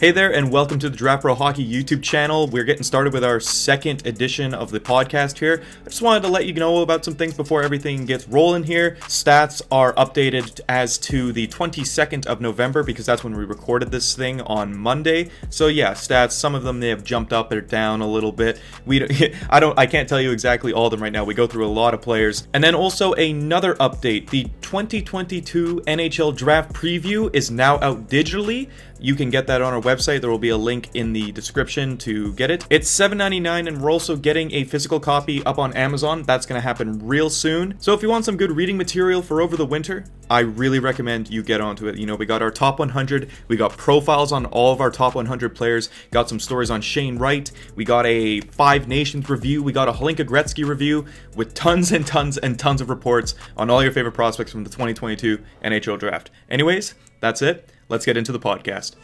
Hey there, and welcome to the DraftPro Hockey YouTube channel. We're getting started with our second edition of the podcast here. I just wanted to let you know about some things before everything gets rolling here. Stats are updated as to the 22nd of November because that's when we recorded this thing on Monday. So yeah, stats, some of them they have jumped up or down a little bit. I can't tell you exactly all of them right now. We go through a lot of players. And then also another update. The 2022 NHL Draft Preview is now out digitally. You can get that on our website. There will be a link in the description to get it. It's $7.99 and we're also getting a physical copy up on Amazon. That's going to happen real soon. So if you want some good reading material for over the winter, I really recommend you get onto it. You know, we got our top 100. We got profiles on all of our top 100 players. Got some stories on Shane Wright. We got a Five Nations review. We got a Hlinka Gretzky review with tons and tons and tons of reports on all your favorite prospects from the 2022 NHL Draft. Anyways, that's it. Let's get into the podcast.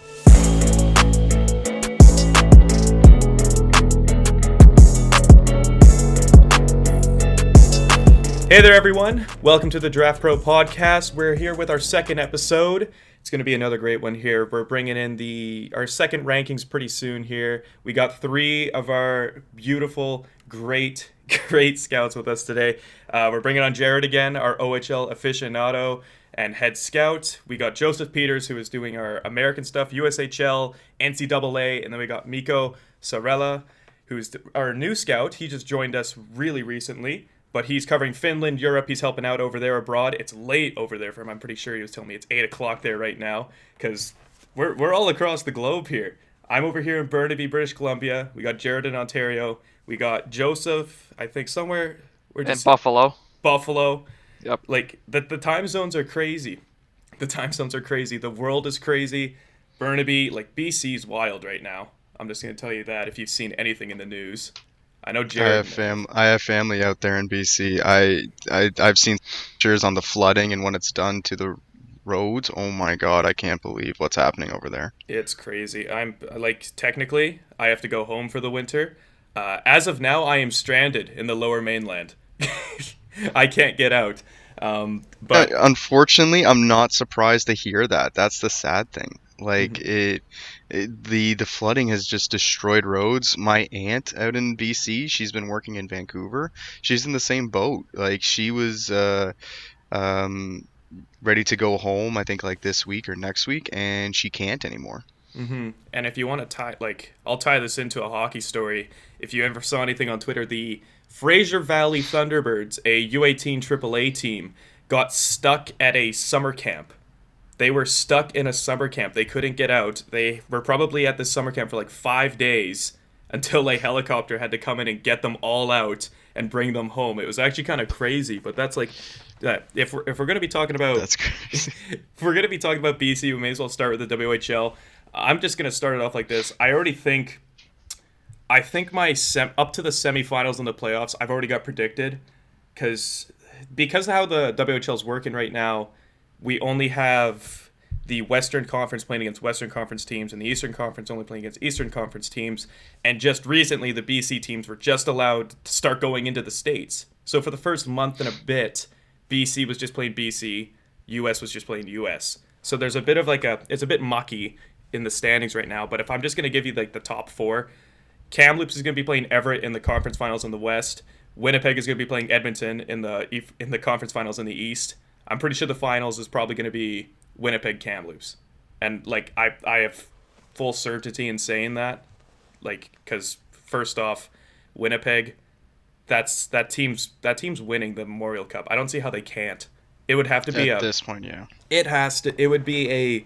Hey there, everyone. Welcome to the DraftPro podcast. We're here with our second episode. It's going to be another great one here. We're bringing in our second rankings pretty soon here. We got three of our beautiful, great scouts with us today. We're bringing on Jared again, our OHL aficionado and head scout. We got Joseph Peters, who is doing our American stuff, USHL, NCAA, and then we got Mikko Saarela, who's our new scout. He just joined us really recently, but he's covering Finland, Europe. He's helping out over there abroad. It's late over there for him. I'm pretty sure he was telling me it's 8 o'clock there right now, because we're all across the globe here. I'm over here in Burnaby, British Columbia. We got Jared in Ontario. We got Joseph, I think somewhere... In Buffalo. Buffalo. Yep. Like, the time zones are crazy. The time zones are crazy. The world is crazy. Burnaby, like, BC's wild right now. I'm just going to tell you that if you've seen anything in the news. I know Jared... I have family out there in BC. I've seen pictures on the flooding and when it's done to the roads. Oh my god, I can't believe what's happening over there. It's crazy. I'm, like, technically, I have to go home for the winter. As of now, I am stranded in the lower mainland. I can't get out. But unfortunately, I'm not surprised to hear that. That's the sad thing. Like the flooding has just destroyed roads. My aunt out in BC, she's been working in Vancouver. She's in the same boat. Like she was ready to go home, I think like this week or next week, and she can't anymore. Mm-hmm. And if you want to I'll tie this into a hockey story. If you ever saw anything on Twitter, the Fraser Valley Thunderbirds, a U18 AAA team, got stuck at a summer camp. They were stuck in a summer camp. They couldn't get out. They were probably at this summer camp for like 5 days until a helicopter had to come in and get them all out and bring them home. It was actually kind of crazy, but that's like that. If we're going to be talking about That's crazy. If we're going to be talking about BC, we may as well start with the WHL. I'm just going to start it off like this. I think my up to the semifinals and the playoffs, I've already got predicted because of how the WHL is working right now, we only have the Western Conference playing against Western Conference teams and the Eastern Conference only playing against Eastern Conference teams. And just recently, the BC teams were just allowed to start going into the States. So for the first month and a bit, BC was just playing BC, US was just playing US. So there's a bit of it's a bit mucky in the standings right now. But if I'm just going to give you like the top four, Kamloops is going to be playing Everett in the conference finals in the West. Winnipeg is going to be playing Edmonton in the conference finals in the East. I'm pretty sure the finals is probably going to be Winnipeg Kamloops. And like I have full certainty in saying that, like because first off, Winnipeg, that team's winning the Memorial Cup. I don't see how they can't. It would have to be at this point, yeah. It would be a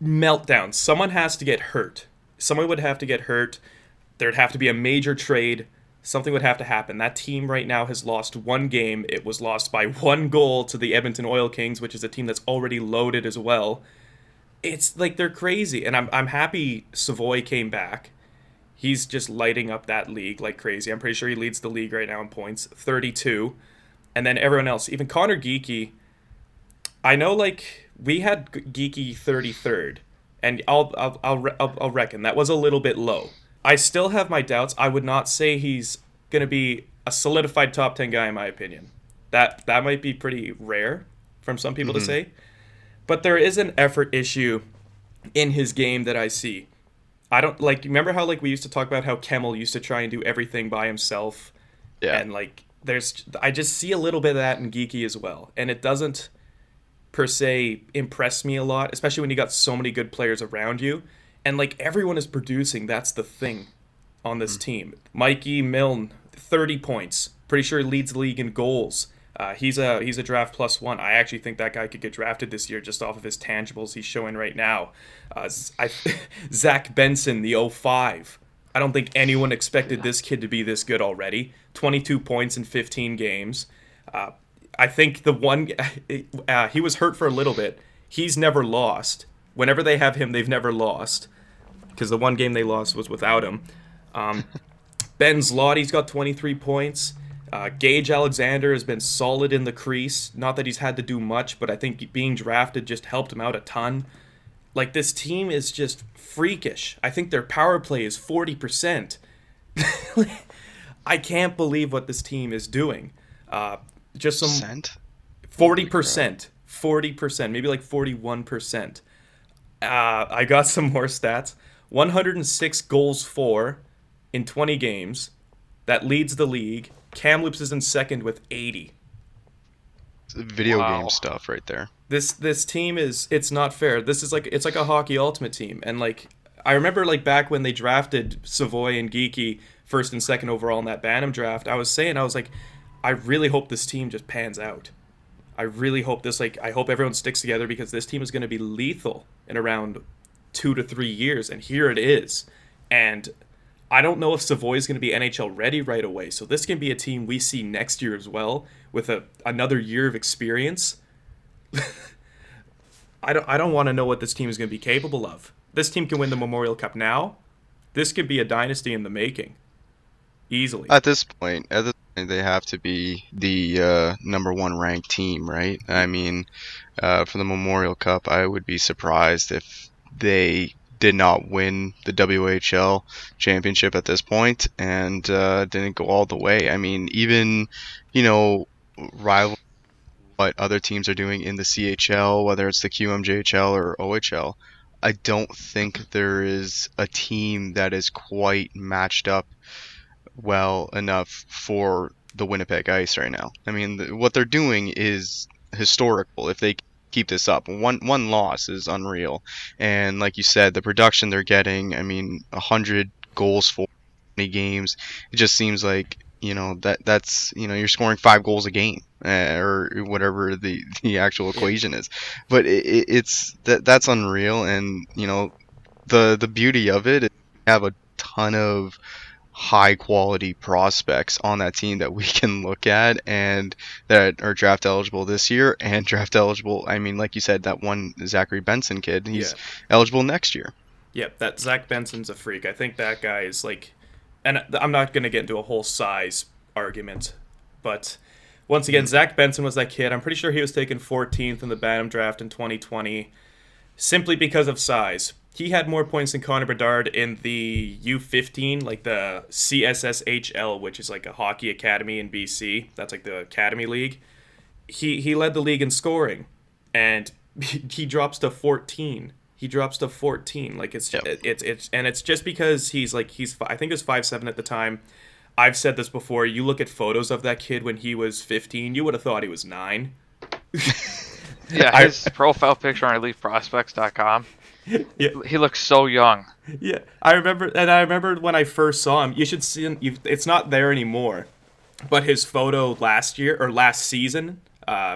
meltdown. Someone has to get hurt. Someone would have to get hurt. There'd have to be a major trade. Something would have to happen. That team right now has lost one game. It was lost by 1 goal to the Edmonton Oil Kings, which is a team that's already loaded as well. It's like they're crazy, and I'm happy Savoy came back. He's just lighting up that league like crazy. I'm pretty sure he leads the league right now in points, 32. And then everyone else, even Connor Geekie. I know, like we had Geekie 33rd, and I'll reckon that was a little bit low. I still have my doubts. I would not say he's going to be a solidified top 10 guy in my opinion. That might be pretty rare from some people to say. But there is an effort issue in his game that I see. I don't like. Remember how like we used to talk about how Kemmel used to try and do everything by himself, Yeah. and like I just see a little bit of that in Geeky as well, and it doesn't per se impress me a lot, especially when you got so many good players around you, and like everyone is producing. That's the thing on this team. Mikey Milne, 30 points. Pretty sure he leads the league in goals. He's a draft +1. I actually think that guy could get drafted this year just off of his tangibles he's showing right now. Zach Benson, the 05. I don't think anyone expected this kid to be this good already. 22 points in 15 games. I think he was hurt for a little bit. He's never lost. Whenever they have him, they've never lost. Because the one game they lost was without him. Ben Zlotty's got 23 points. Gage Alexander has been solid in the crease. Not that he's had to do much, but I think being drafted just helped him out a ton. Like, this team is just freakish. I think their power play is 40%. I can't believe what this team is doing. Just some Percent? 40%. 40%, maybe like 41%. I got some more stats. 106 goals for in 20 games. That leads the league. Kamloops is in second with 80. Video Wow. game stuff right there. This team it's not fair. This is like it's like a hockey ultimate team, and like I remember like back when they drafted Savoy and Geeky first and second overall in that Bantam draft, I was like, I really hope this team just pans out. I really hope I hope everyone sticks together, because this team is going to be lethal in around 2 to 3 years, and here it is. And I don't know if Savoy is going to be NHL ready right away, so this can be a team we see next year as well, with another year of experience. I don't want to know what this team is going to be capable of. This team can win the Memorial Cup now. This could be a dynasty in the making, easily. At this point, they have to be the number one ranked team, right? I mean, for the Memorial Cup, I would be surprised if they did not win the WHL championship at this point and didn't go all the way. I mean, even, rival what other teams are doing in the CHL, whether it's the QMJHL or OHL, I don't think there is a team that is quite matched up well enough for the Winnipeg Ice right now. I mean, what they're doing is historical. If they keep this up, one loss is unreal. And like you said, the production they're getting, I mean, 100 goals for 20 games, it just seems like, that's you're scoring 5 goals a game, or whatever the actual equation is. But that's unreal. And the beauty of it is we have a ton of high quality prospects on that team that we can look at and that are draft eligible this year, and draft eligible, I mean, like you said, that one Zachary Benson kid, he's eligible next year. Yep, that Zach Benson's a freak. I think that guy is like, and I'm not going to get into a whole size argument, but once again, Zach Benson was that kid. I'm pretty sure he was taken 14th in the Bantam draft in 2020, simply because of size. He had more points than Connor Bedard in the U15, like the CSSHL, which is like a hockey academy in BC. That's like the academy league. He led the league in scoring, and he drops to 14. He drops to 14. Like it's just because he's I think he was 5'7" at the time. I've said this before. You look at photos of that kid when he was 15, you would have thought he was 9. Yeah, his profile picture on EliteProspects.com. Yeah. He looks so young. Yeah, I remember when I first saw him. You should see him. It's not there anymore, but his photo last season,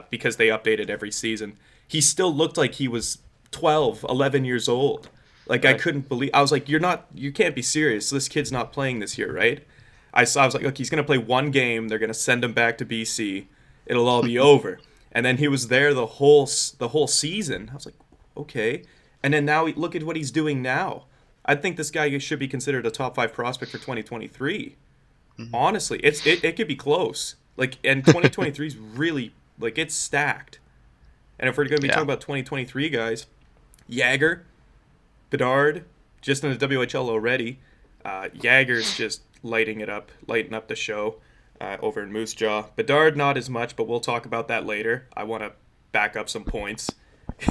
because they updated every season, he still looked like he was 12, 11 years old. Like, I couldn't believe. I was like, you can't be serious. This kid's not playing this year, right? I was like, look, he's gonna play one game. They're gonna send him back to BC. It'll all be over. And then he was there the whole season. I was like, okay. And then now look at what he's doing now. I think this guy should be considered a top 5 prospect for 2023. Mm-hmm. Honestly, it could be close. Like, and 2023 is really, like, it's stacked. And if we're going to be talking about 2023 guys, Jagger, Bedard, just in the WHL already. Jagger's just lighting up the show over in Moose Jaw. Bedard not as much, but we'll talk about that later. I want to back up some points.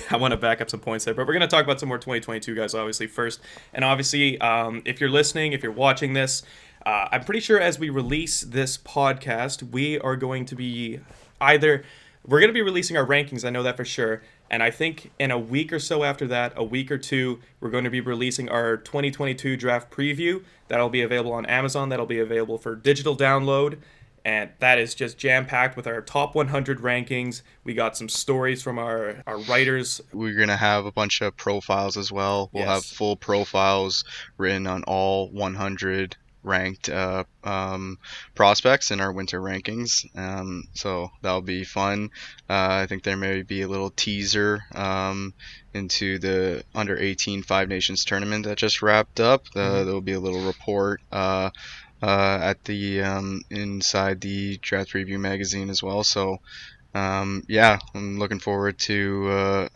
I want to back up some points there, but we're going to talk about some more 2022 guys, obviously, first. And obviously, if you're listening, if you're watching this, I'm pretty sure as we release this podcast, we are going to be we're going to be releasing our rankings, I know that for sure. And I think in a week or so after that, a week or two, we're going to be releasing our 2022 draft preview. That'll be available on Amazon. That'll be available for digital download. And that is just jam-packed with our top 100 rankings. We got some stories from our writers. We're going to have a bunch of profiles as well. We'll have full profiles written on all 100 ranked prospects in our winter rankings. So that'll be fun. I think there may be a little teaser into the under 18 Five Nations tournament that just wrapped up. There'll be a little report at the inside the Draft Preview magazine as well. So I'm looking forward to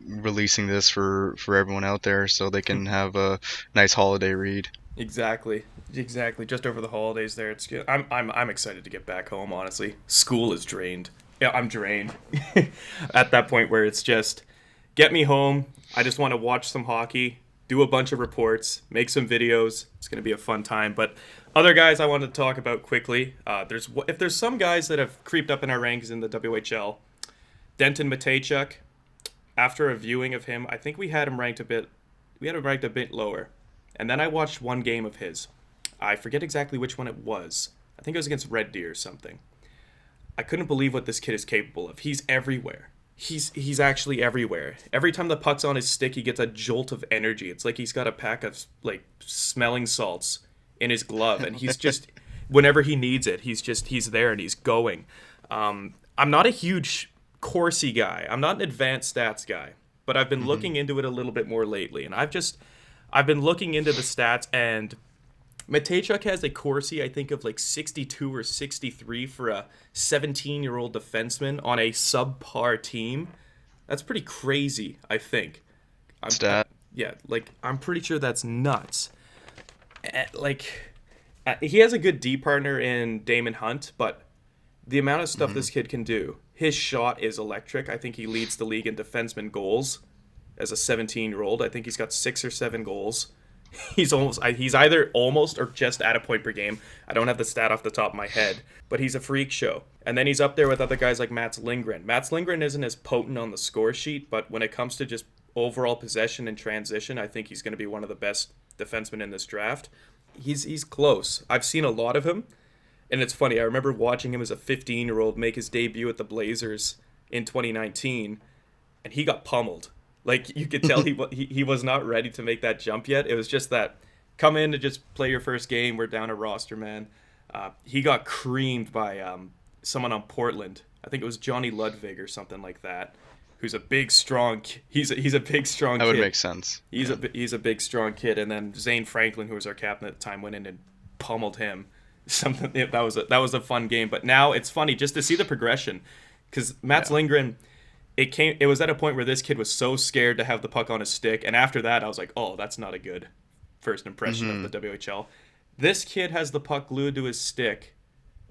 releasing this for everyone out there so they can have a nice holiday read. Exactly. Just over the holidays there. It's good. I'm excited to get back home, honestly. School is drained. Yeah, I'm drained. At that point where it's just get me home. I just want to watch some hockey, do a bunch of reports, make some videos. It's going to be a fun time. But other guys I wanted to talk about quickly. If there's some guys that have creeped up in our ranks in the WHL, Denton Matejchuk. After a viewing of him, I think we had him ranked a bit lower. And then I watched one game of his. I forget exactly which one it was. I think it was against Red Deer or something. I couldn't believe what this kid is capable of. He's everywhere. He's actually everywhere. Every time the puck's on his stick, he gets a jolt of energy. It's like he's got a pack of like smelling salts in his glove, and he's just whenever he needs it, he's there and he's going. I'm not a huge Corsi guy. I'm not an advanced stats guy, but I've been looking into it a little bit more lately, and I've been looking into the stats, and Matejchuk has a Corsi, I think, of like 62 or 63 for a 17-year-old defenseman on a subpar team. That's pretty crazy, I think. I'm pretty sure that's nuts. He has a good D partner in Damon Hunt, but the amount of stuff this kid can do, his shot is electric. I think he leads the league in defenseman goals as a 17-year-old. I think he's got 6 or 7 goals. He's either almost or just at a point per game. I don't have the stat off the top of my head, but he's a freak show. And then he's up there with other guys like Mats Lindgren. Mats Lindgren isn't as potent on the score sheet, but when it comes to just overall possession and transition, I think he's going to be one of the best defensemen in this draft. He's close. I've seen a lot of him, and it's funny. I remember watching him as a 15-year-old make his debut at the Blazers in 2019, and he got pummeled. Like, you could tell he was not ready to make that jump yet. It was just that, come in to just play your first game. We're down a roster, man. He got creamed by someone on Portland. I think it was Johnny Ludwig or something like that, who's a big, strong. He's a big, strong kid. That would make sense. He's a big, strong kid. And then Zane Franklin, who was our captain at the time, went in and pummeled him. That was a fun game. But now it's funny just to see the progression, because Mats Lindgren. It was at a point where this kid was so scared to have the puck on his stick, and after that I was like, oh, that's not a good first impression of the WHL. This kid has the puck glued to his stick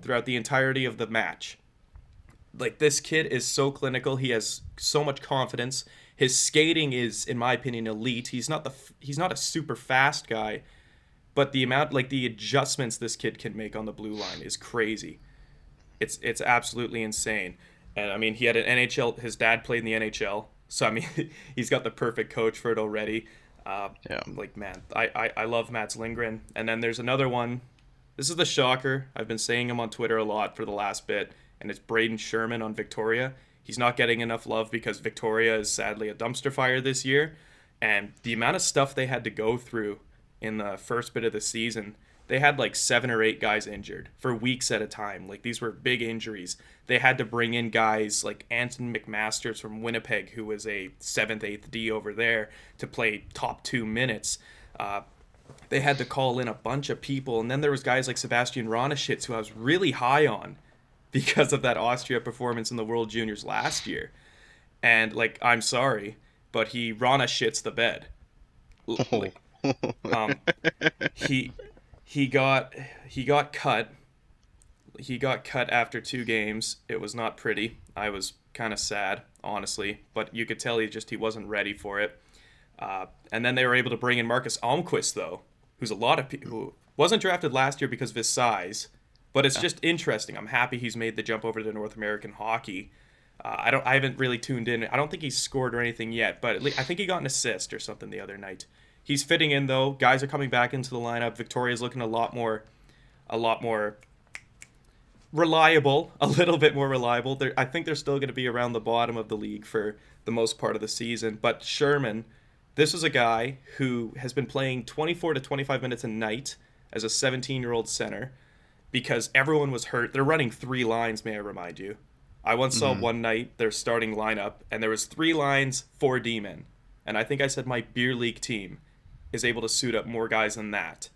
throughout the entirety of the match. Like, this kid is so clinical. He has so much confidence. His skating is, in my opinion, elite. He's not a super fast guy, but the adjustments this kid can make on the blue line is crazy. It's absolutely insane. And, I mean, he had an NHL. His dad played in the NHL. So, I mean, he's got the perfect coach for it already. Like, man, I love Mats Lindgren. And then there's another one. This is the shocker. I've been saying him on Twitter a lot for the last bit. And it's Braden Sherman on Victoria. He's not getting enough love because Victoria is sadly a dumpster fire this year. And the amount of stuff they had to go through in the first bit of the season, they had like 7 or 8 guys injured for weeks at a time. Like, these were big injuries. They had to bring in guys like Anton McMasters from Winnipeg, who was a 7th, 8th D over there, to play top 2 minutes. They had to call in a bunch of people. And then there was guys like Sebastian Ronashitz, who I was really high on because of that Austria performance in the World Juniors last year. And, like, I'm sorry, but he Ronashitz the bed. Like, he got cut. He got cut after 2 games. It was not pretty. I was kind of sad, honestly. But you could tell he wasn't ready for it. And then they were able to bring in Marcus Almquist, though, who wasn't drafted last year because of his size. But it's just interesting. I'm happy he's made the jump over to North American hockey. I haven't really tuned in. I don't think he's scored or anything yet, but I think he got an assist or something the other night. He's fitting in, though. Guys are coming back into the lineup. Victoria's looking a lot more reliable, a little bit more reliable. I think they're still going to be around the bottom of the league for the most part of the season. But Sherman, this is a guy who has been playing 24 to 25 minutes a night as a 17-year-old center because everyone was hurt. They're running 3 lines, may I remind you. I once saw one night their starting lineup, and there was 3 lines, 4 D-men. And I think I said my beer league team is able to suit up more guys than that.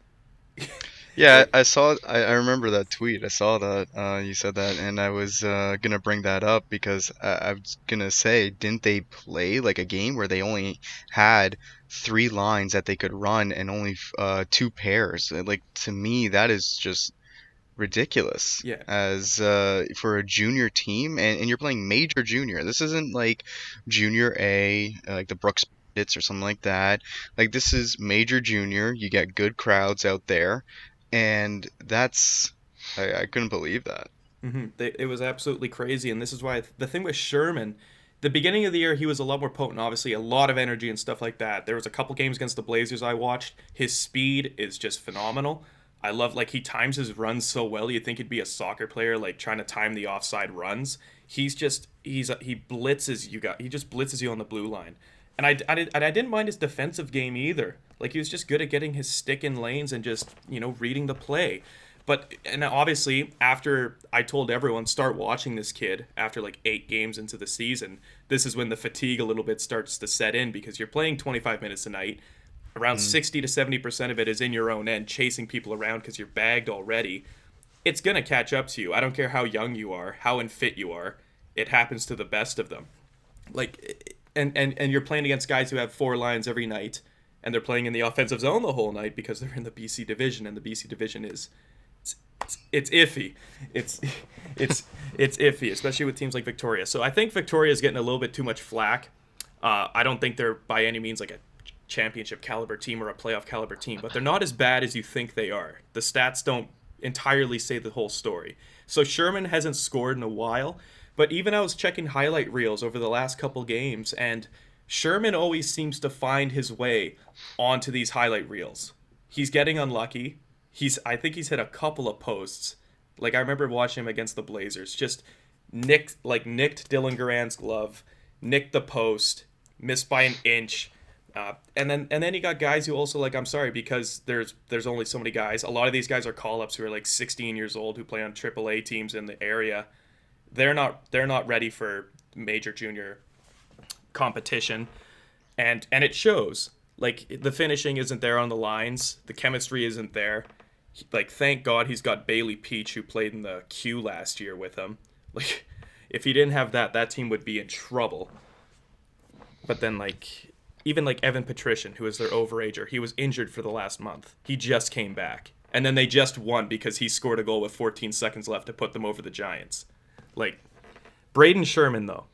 Yeah, I remember that tweet. I saw that you said that, and I was gonna bring that up because I was gonna say, didn't they play like a game where they only had 3 lines that they could rn and only 2 pairs? Like, to me, that is just ridiculous. Yeah. As for a junior team, and you're playing major junior. This isn't like junior A, like the Brooks Bandits or something like that. Like, this is major junior. You get good crowds out there. And that's, I couldn't believe that. It was absolutely crazy, and this is why the thing with Sherman, the beginning of the year, he was a lot more potent, obviously, a lot of energy and stuff like that. There was a couple games against the Blazers I watched. His speed is just phenomenal. I love, like, he times his runs so well. You'd think he'd be a soccer player, like, trying to time the offside runs. He blitzes you guys. He just blitzes you on the blue line. And I didn't mind his defensive game either. Like, he was just good at getting his stick in lanes and just, reading the play. And obviously, after I told everyone, start watching this kid after like 8 games into the season, this is when the fatigue a little bit starts to set in because you're playing 25 minutes a night. Around 60 to 70% of it is in your own end, chasing people around because you're bagged already. It's going to catch up to you. I don't care how young you are, how unfit you are. It happens to the best of them. Like, and you're playing against guys who have 4 lines every night, and they're playing in the offensive zone the whole night because they're in the BC division, and the BC division is it's iffy. It's iffy, especially with teams like Victoria. So I think Victoria is getting a little bit too much flack. I don't think they're by any means like a championship caliber team or a playoff caliber team, but they're not as bad as you think they are. The stats don't entirely say the whole story. So Sherman hasn't scored in a while, but even I was checking highlight reels over the last couple games, and Sherman always seems to find his way onto these highlight reels. He's getting unlucky. I think he's hit a couple of posts. Like, I remember watching him against the Blazers, just nicked Dylan Garand's glove, nicked the post, missed by an inch. And then you got guys who also, like, I'm sorry, because there's only so many guys. A lot of these guys are call-ups who are like 16 years old who play on AAA teams in the area. They're not ready for major junior competition, and it shows. Like, the finishing isn't there on the lines, the chemistry isn't there. Like, thank God he's got Bailey Peach, who played in the Q last year with him. Like, if he didn't have that team would be in trouble. But then, like, even like Evan Patrician, who is their overager, he was injured for the last month. He just came back, and then they just won because he scored a goal with 14 seconds left to put them over the Giants. Like, Braden Sherman, though,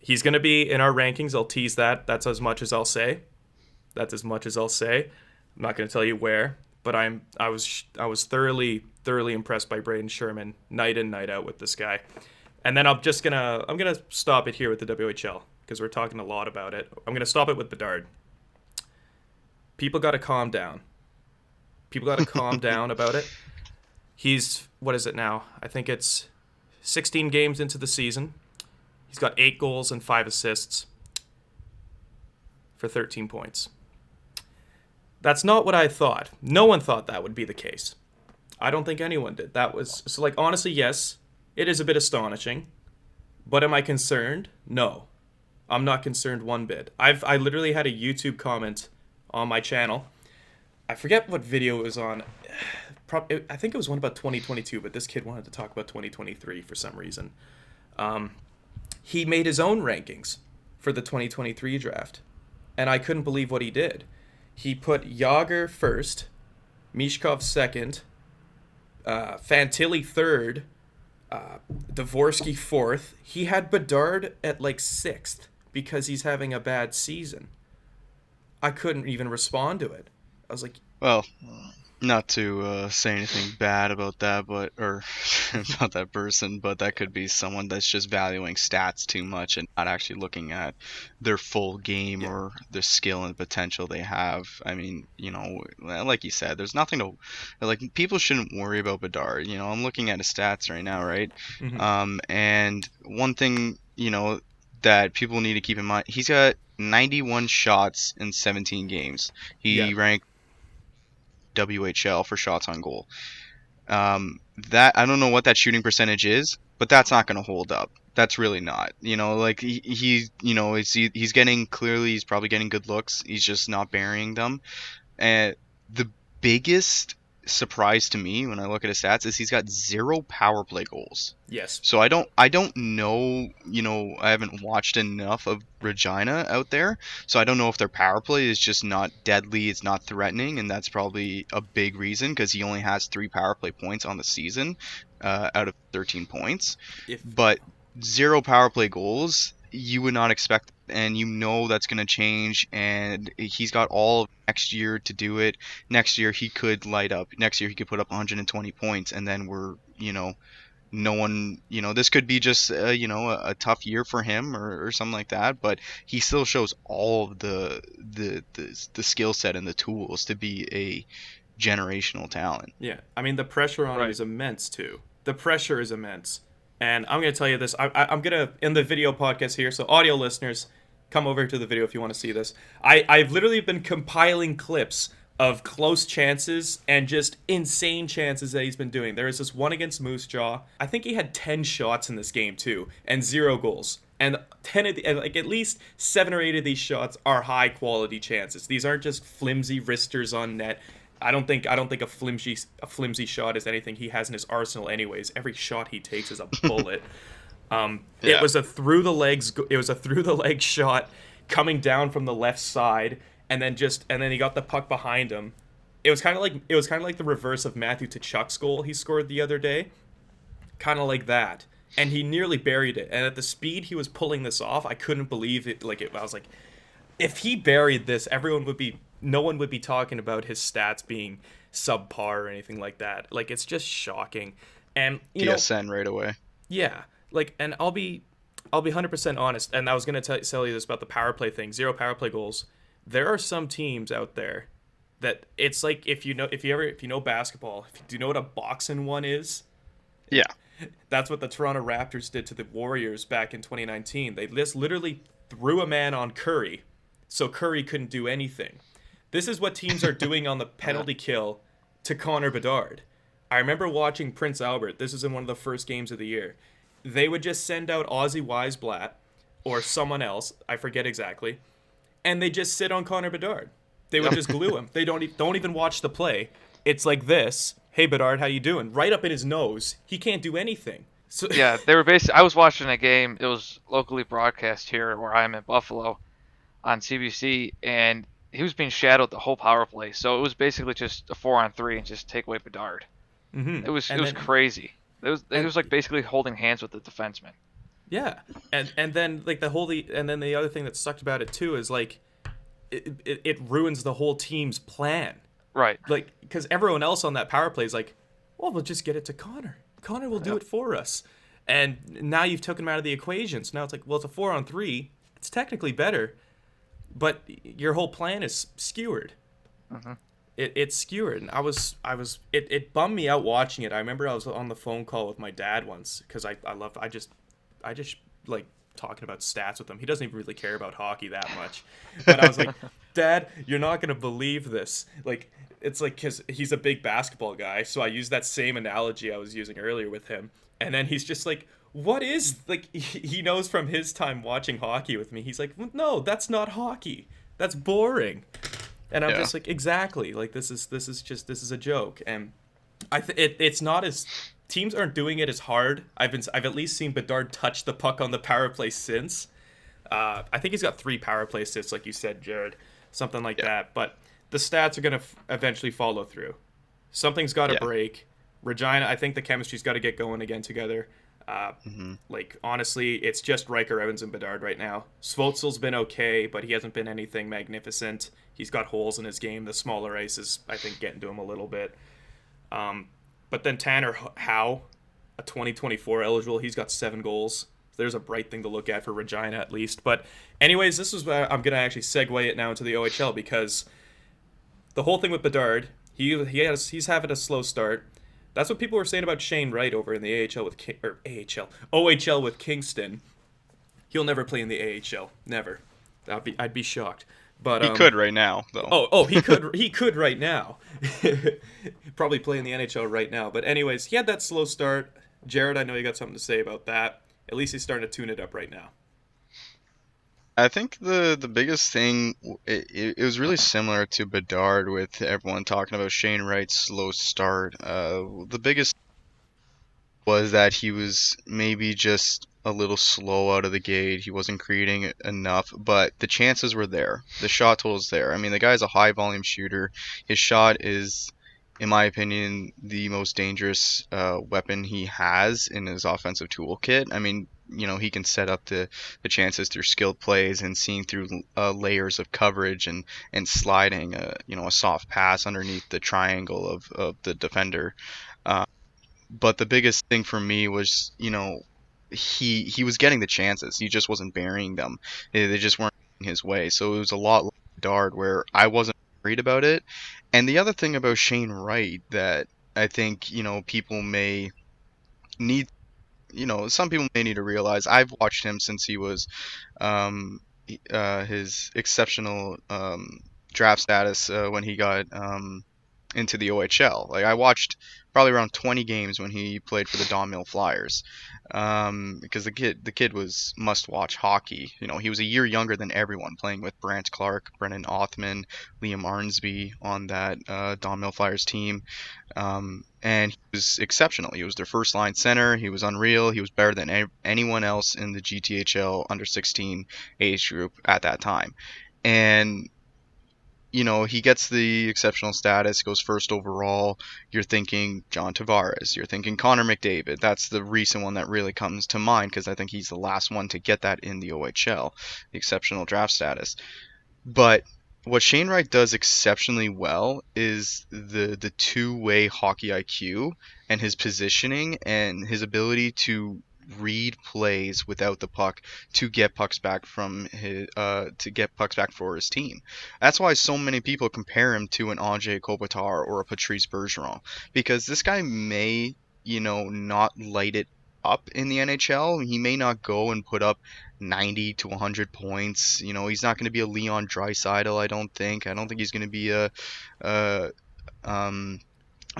he's going to be in our rankings. I'll tease that. That's as much as I'll say. I'm not going to tell you where, but I was thoroughly impressed by Braden Sherman night in, night out with this guy. And then I'm gonna stop it here with the WHL because we're talking a lot about it. I'm gonna stop it with Bedard. People got to calm down. About it. He's, what is it now? I think it's 16 games into the season. He's got 8 goals and 5 assists for 13 points. That's not what I thought. No one thought that would be the case. I don't think anyone did. So, like, honestly, yes, it is a bit astonishing. But am I concerned? No. I'm not concerned one bit. I literally had a YouTube comment on my channel. I forget what video it was on. I think it was one about 2022, but this kid wanted to talk about 2023 for some reason. He made his own rankings for the 2023 draft, and I couldn't believe what he did. He put Yager first, Mishkov second, Fantilli third, Dvorsky 4th. He had Bedard at like 6th because he's having a bad season. I couldn't even respond to it. I was like, Well, not to say anything bad about that, or about that person, but that could be someone that's just valuing stats too much and not actually looking at their full game or the skill and potential they have. I mean, like you said, there's nothing to like. People shouldn't worry about Bedard. I'm looking at his stats right now, right? And one thing, that people need to keep in mind, he's got 91 shots in 17 games. He ranked WHL for shots on goal. That I don't know what that shooting percentage is, but that's not going to hold up. That's really not. Like he's getting, clearly he's probably getting good looks. He's just not burying them. And the biggest surprise to me when I look at his stats is he's got 0 power play goals. yes. So I don't know, I haven't watched enough of Regina out there, so I don't know if their power play is just not deadly, it's not threatening, and that's probably a big reason because he only has 3 power play points on the season out of 13 points. But 0 power play goals, you would not expect, and that's going to change, and he's got all of next year to do it. Next year he could light up. Next year he could put up 120 points, and then we're, no one, this could be just, a tough year for him or something like that, but he still shows all of the skill set and the tools to be a generational talent. Yeah. I mean, the pressure on him is immense, too. The pressure is immense. And I'm going to tell you this. I'm going to, in the video podcast here, so audio listeners, come over to the video if you want to see this. I've literally been compiling clips of close chances and just insane chances that he's been doing. There is this one against Moose Jaw. I think he had 10 shots in this game, too, and 0 goals. And 10 of at least 7 or 8 of these shots are high-quality chances. These aren't just flimsy wristers on net. I don't think a flimsy shot is anything he has in his arsenal anyways. Every shot he takes is a bullet. It was a through the leg shot coming down from the left side, and then he got the puck behind him. It was kind of like the reverse of Matthew Tkachuk's goal he scored the other day. Kind of like that. And he nearly buried it. And at the speed he was pulling this off, I couldn't believe it. I was like, if he buried this, no one would be talking about his stats being subpar or anything like that. Like, it's just shocking. And DSN right away. Yeah. Like, and I'll be 100% honest. And I was going to tell you this about the power play thing. 0 power play goals. There are some teams out there that it's like, if you know basketball, do you know what a boxing one is? Yeah. That's what the Toronto Raptors did to the Warriors back in 2019. They just literally threw a man on Curry, so Curry couldn't do anything. This is what teams are doing on the penalty kill to Connor Bedard. I remember watching Prince Albert. This was in one of the first games of the year. They would just send out Ozzy Weisblatt or someone else, I forget exactly, and they just sit on Connor Bedard. They would just glue him. They don't even watch the play. It's like this. Hey, Bedard, how you doing? Right up in his nose. He can't do anything. So Yeah, they were I was watching a game. It was locally broadcast here where I'm in Buffalo on CBC, and he was being shadowed the whole power play. So it was basically just a 4-on-3 and just take away Bedard. Mm-hmm. It was crazy. It was like basically holding hands with the defenseman. Yeah, and then like the other thing that sucked about it too is like it ruins the whole team's plan. Right. Like, because everyone else on that power play is like, well, we'll just get it to Connor. Connor will do it for us. And now you've taken him out of the equation. So now it's like, well, it's a 4-on-3. It's technically better, but your whole plan is skewered. Mm-hmm. It's skewered, and it bummed me out watching it. I remember I was on the phone call with my dad once because I just like talking about stats with him. He doesn't even really care about hockey that much, but I was like, Dad, you're not gonna believe this. Like, it's like, because he's a big basketball guy, so I used that same analogy I was using earlier with him, and then he's just like, what is, like, he knows from his time watching hockey with me. He's like, no, that's not hockey. That's boring. And I'm just like, exactly. Like, this is a joke. And it's not as, teams aren't doing it as hard. I've at least seen Bedard touch the puck on the power play since. I think he's got 3 power play assists, like you said, Jared, something like that. But the stats are gonna eventually follow through. Something's got to break. Regina, I think the chemistry's got to get going again together. Hmm. Like, honestly, it's just Riker, Evans, and Bedard right now. Svotzel's been okay, but he hasn't been anything magnificent. He's got holes in his game. The smaller ice is, I think, getting to him a little bit. But then Tanner Howe, a 2024 eligible, he's got 7 goals. There's a bright thing to look at for Regina, at least. But anyways, this is where I'm going to actually segue it now into the OHL, because the whole thing with Bedard, he's having a slow start. That's what people were saying about Shane Wright over in the OHL with Kingston. He'll never play in the AHL, never. I'd be shocked. But He could right now, though. He could right now. Probably play in the NHL right now. But anyways, he had that slow start. Jared, I know you got something to say about that. At least he's starting to tune it up right now. I think the biggest thing, it was really similar to Bedard, with everyone talking about Shane Wright's slow start. The biggest was that he was maybe just a little slow out of the gate. He wasn't creating enough, but the chances were there. The shot total's there. I mean, the guy's a high volume shooter. His shot is, in my opinion, the most dangerous weapon he has in his offensive toolkit. I mean, he can set up the chances through skilled plays and seeing through layers of coverage and sliding a soft pass underneath the triangle of the defender. But the biggest thing for me was, he was getting the chances. He just wasn't burying them. They just weren't his way. So it was a lot like Bedard, where I wasn't worried about it. And the other thing about Shane Wright that I think, people may need, some people may need to realize, I've watched him since he was his exceptional draft status when he got into the OHL. Like, I watched probably around 20 games when he played for the Don Mill Flyers, because the kid was must-watch hockey. He was a year younger than everyone, playing with Brant Clark, Brennan Othman, Liam Arnsby on that Don Mill Flyers team, and he was exceptional. He was their first-line center. He was unreal. He was better than anyone else in the GTHL under 16 age group at that time, and he gets the exceptional status, goes first overall. You're thinking John Tavares. You're thinking Connor McDavid. That's the recent one that really comes to mind, because I think he's the last one to get that in the OHL, the exceptional draft status. But what Shane Wright does exceptionally well is the two-way hockey IQ and his positioning and his ability to read plays without the puck to get pucks back for his team. That's why so many people compare him to an Andrei Kopitar or a Patrice Bergeron, because this guy may, not light it up in the NHL. He may not go and put up 90 to 100 points. He's not going to be a Leon Draisaitl, I don't think. I don't think he's going to be a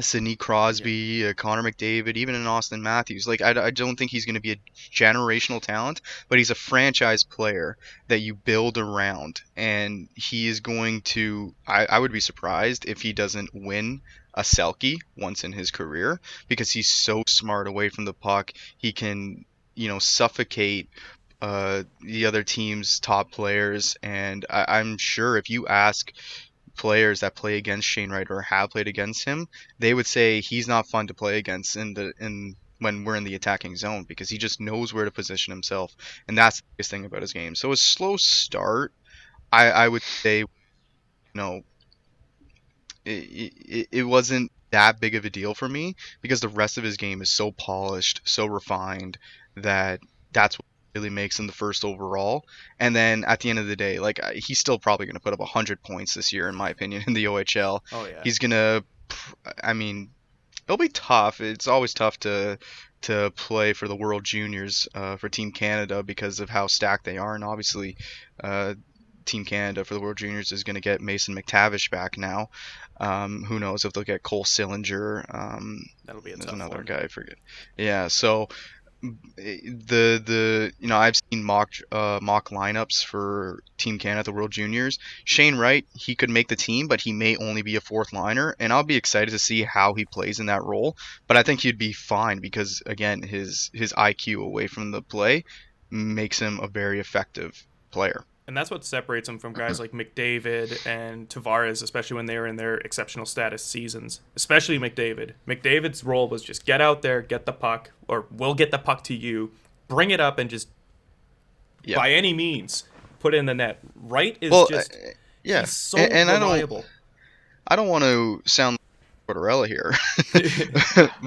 Sidney Crosby, a Connor McDavid, even an Austin Matthews. Like, I don't think he's going to be a generational talent, but he's a franchise player that you build around, and he is going to, I would be surprised if he doesn't win a Selke once in his career, because he's so smart away from the puck. He can, suffocate the other team's top players, and I'm sure if you ask players that play against Shane Wright or have played against him, they would say he's not fun to play against when we're in the attacking zone, because he just knows where to position himself, and that's the biggest thing about his game. So a slow start, I would say, it wasn't that big of a deal for me, because the rest of his game is so polished, so refined, that's what really makes him the first overall. And then at the end of the day, like, he's still probably going to put up 100 points this year, in my opinion, in the OHL. Oh yeah. He's going to, it'll be tough. It's always tough to play for the World Juniors for Team Canada, because of how stacked they are. And obviously Team Canada for the World Juniors is going to get Mason McTavish back now. Who knows if they'll get Cole Sillinger. That'll be a there's tough another one. guy, I forget. Yeah, so I've seen mock lineups for Team Canada at the World Juniors. Shane Wright, he could make the team, but he may only be a fourth liner, and I'll be excited to see how he plays in that role. But I think he'd be fine, because again, his IQ away from the play makes him a very effective player. And that's what separates him from guys like McDavid and Tavares, especially when they were in their exceptional status seasons. Especially McDavid. McDavid's role was just get out there, get the puck, or we'll get the puck to you, bring it up, and just by any means put it in the net. Wright is he's so reliable. I don't want to sound like Tortorella here,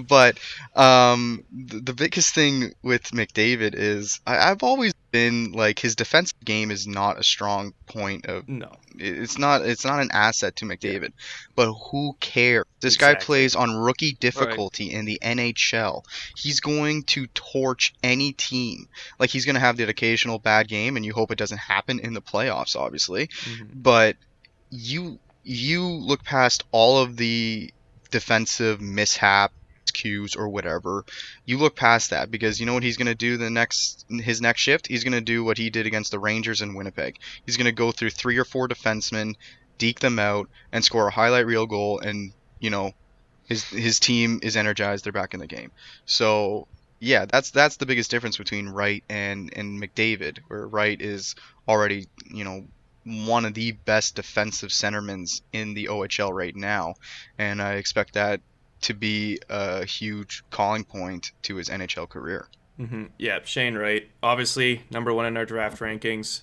but the biggest thing with McDavid is I've always been like his defensive game is not a strong point of. No, it's not an asset to McDavid. But who cares? This guy plays on rookie difficulty in the NHL. He's going to torch any team. Like, he's going to have the occasional bad game, and you hope it doesn't happen in the playoffs, obviously. But you look past all of the defensive mishap cues or whatever. You look past that, because you know what he's going to do his next shift? He's going to do what he did against the Rangers in Winnipeg. He's going to go through 3 or 4 defensemen, deke them out, and score a highlight reel goal, and you know his team is energized. They're back in the game. So yeah, that's the biggest difference between Wright and McDavid, where Wright is already, you know, one of the best defensive centermen in the OHL right now, and I expect that to be a huge calling point to his NHL career. Yeah, Shane Wright, obviously number 1 in our draft rankings.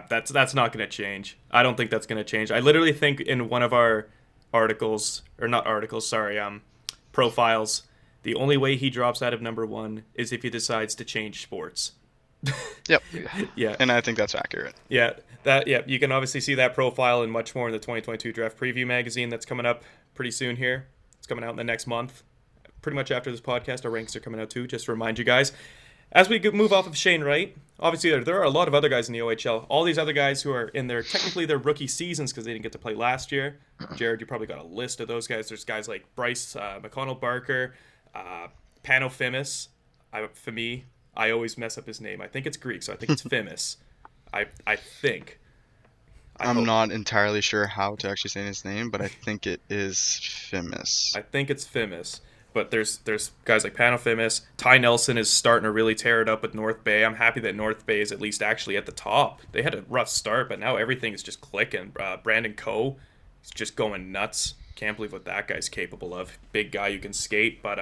That's not going to change. I don't think that's going to change. I literally think in one of our profiles, the only way he drops out of number 1 is if he decides to change sports. Yep. Yeah. And I think that's accurate. Yeah. You can obviously see that profile and much more in the 2022 Draft Preview magazine that's coming up pretty soon here. It's coming out in the next month. Pretty much after this podcast, our ranks are coming out too, just to remind you guys. As we move off of Shane Wright, obviously there are a lot of other guys in the OHL. All these other guys who are in technically their rookie seasons because they didn't get to play last year. Jared, you probably got a list of those guys. There's guys like Bryce McConnell-Barker, Panofimis. For me, I always mess up his name. I think it's Greek, so I think it's Fimis. I think. I'm not entirely sure how to actually say his name, but I think it is Fimis. I think it's Fimis. But there's guys like Panofimis. Ty Nelson is starting to really tear it up with North Bay. I'm happy that North Bay is at least actually at the top. They had a rough start, but now everything is just clicking. Brandon Coe is just going nuts. Can't believe what that guy's capable of. Big guy, you can skate. But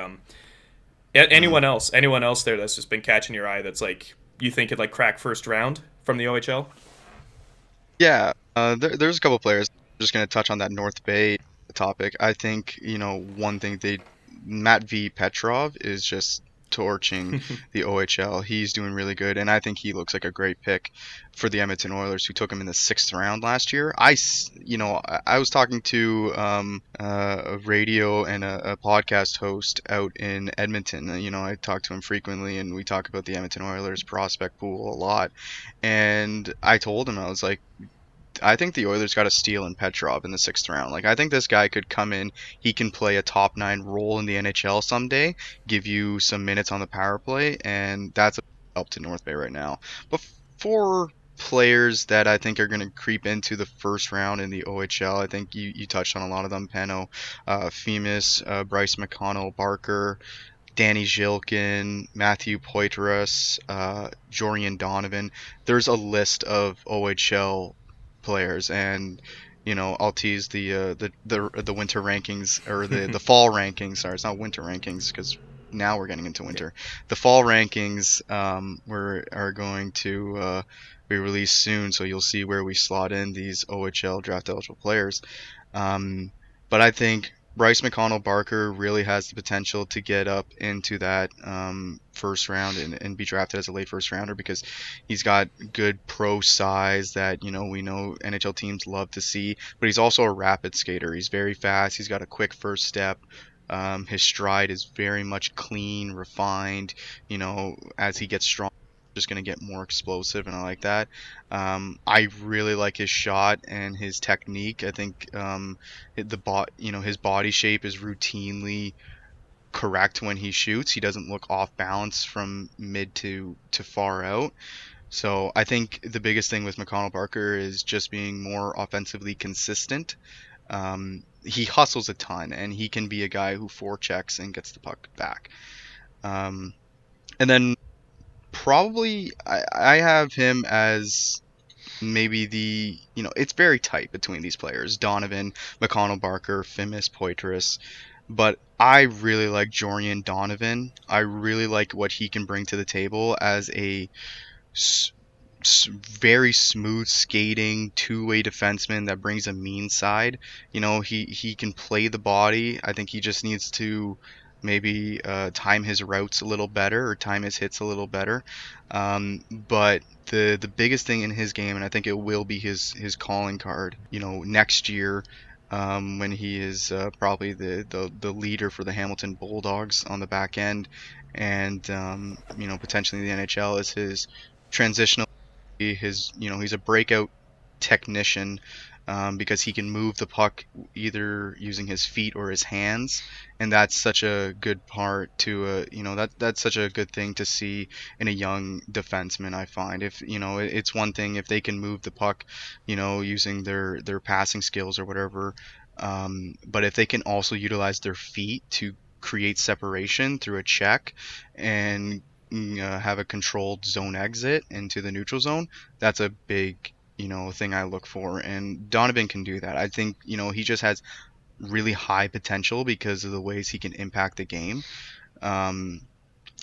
anyone else there that's just been catching your eye that's like you think could like crack first round from the OHL? Yeah, there's a couple players. I'm just going to touch on that North Bay topic. I think, you know, one thing Matt V. Petrov is just torching the OHL. He's doing really good, and I think he looks like a great pick for the Edmonton Oilers, who took him in the 6th round last year. I was talking to a radio and a podcast host out in Edmonton. You know, I talk to him frequently, and we talk about the Edmonton Oilers prospect pool a lot. And I told him, I was like, I think the Oilers got a steal in Petrov in the 6th round. Like, I think this guy could come in. He can play a top 9 role in the NHL someday, give you some minutes on the power play, and that's a help to North Bay right now. But for players that I think are going to creep into the 1st round in the OHL, I think you touched on a lot of them. Pano, Fimis, Bryce McConnell, Barker, Danny Zhilkin, Matthew Poitras, Jorian Donovan. There's a list of OHL players, and you know, I'll tease the winter rankings, or the fall rankings. Sorry, it's not winter rankings because now we're getting into winter. The fall rankings are going to be released soon, so you'll see where we slot in these OHL draft eligible players. But I think Bryce McConnell-Barker really has the potential to get up into that 1st round and be drafted as a late 1st rounder, because he's got good pro size that, you know, we know NHL teams love to see, but he's also a rapid skater. He's very fast. He's got a quick first step. His stride is very much clean, refined. You know, as he gets strong, just going to get more explosive, and I like that. I really like his shot and his technique. I think his body shape is routinely correct when he shoots. He doesn't look off balance from mid to far out. So I think the biggest thing with McConnell-Barker is just being more offensively consistent. He hustles a ton, and he can be a guy who forechecks and gets the puck back. And then probably I have him as maybe it's very tight between these players: Donovan, McConnell, Barker, Fimis, Poitras. But I really like Jorian Donovan. I really like what he can bring to the table as a very smooth skating two-way defenseman that brings a mean side. He can play the body. I think he just needs to maybe time his routes a little better or time his hits a little better. But the biggest thing in his game, and I think it will be his calling card, next year, when he is probably the leader for the Hamilton Bulldogs on the back end, and potentially in the NHL, is his transitional. He's a breakout technician, because he can move the puck either using his feet or his hands, and that's such a good part to that's such a good thing to see in a young defenseman. I find if it's one thing if they can move the puck, using their passing skills or whatever, but if they can also utilize their feet to create separation through a check and have a controlled zone exit into the neutral zone, that's a big thing I look for, and Donovan can do that. I think he just has really high potential because of the ways he can impact the game, and